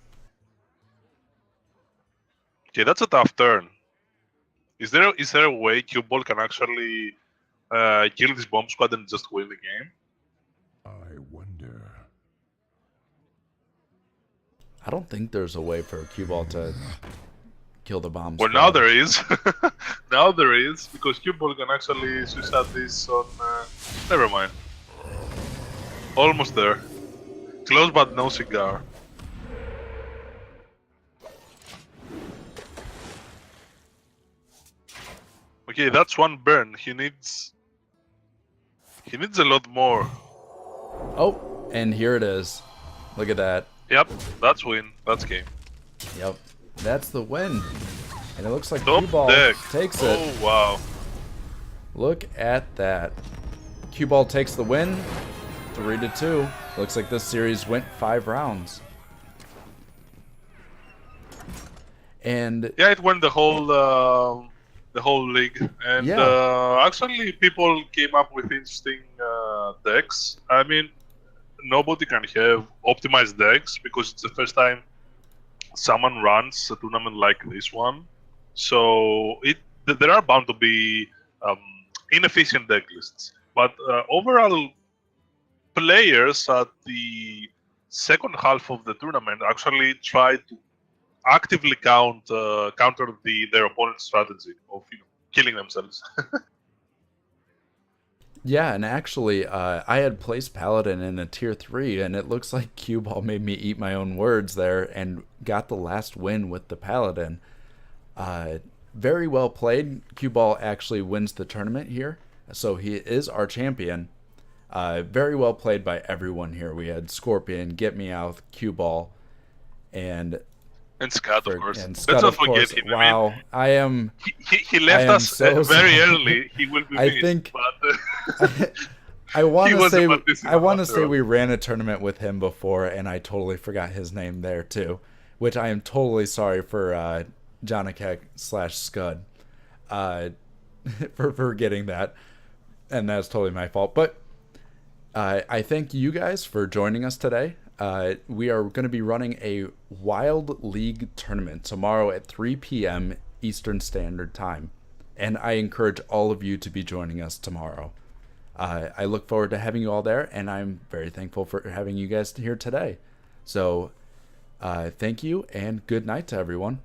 Okay, that's a tough turn. Is there a way Q-Ball can actually kill this bomb squad and just win the game? I wonder. I don't think there's a way for Q-Ball to kill the bomb Well, squad. now there is. Now there is, because Q-Ball can actually suicide this on... never mind. Almost there. Close but no cigar. Okay, that's one burn. He needs a lot more. Oh, and here it is. Look at that. Yep, that's win. That's game. Yep. That's the win. And it looks like Top Cue Ball deck. takes it. Oh wow. Look at that. Cue Ball takes the win. 3-2. Looks like this series went 5 rounds. And Yeah, it went the whole league, and Yeah. actually people came up with interesting decks. I mean, nobody can have optimized decks because it's the first time someone runs a tournament like this one. So there are bound to be inefficient deck lists, but overall, players at the second half of the tournament actually tried to actively counter their opponent's strategy of killing themselves. yeah, and actually, I had placed Paladin in a tier 3, and it looks like Cue Ball made me eat my own words there and got the last win with the Paladin. Very well played. Cue Ball actually wins the tournament here, so he is our champion. Very well played by everyone here. We had Scorpion, Get Me Out, Cue Ball, and Scott, of course. and Let's Scott, not of course. forget him. Wow, I am. He left I am us so very sorry. early. He will be I missed, think- but I want He to was a say participant I want to after say all. we ran a tournament with him before, and I totally forgot his name there too, which I am totally sorry for Jonikek / Scud for forgetting that, and that's totally my fault. But I thank you guys for joining us today. We are going to be running a Wild League tournament tomorrow at 3 p.m. Eastern Standard Time, and I encourage all of you to be joining us tomorrow. I look forward to having you all there, and I'm very thankful for having you guys here today. So, thank you, and good night to everyone.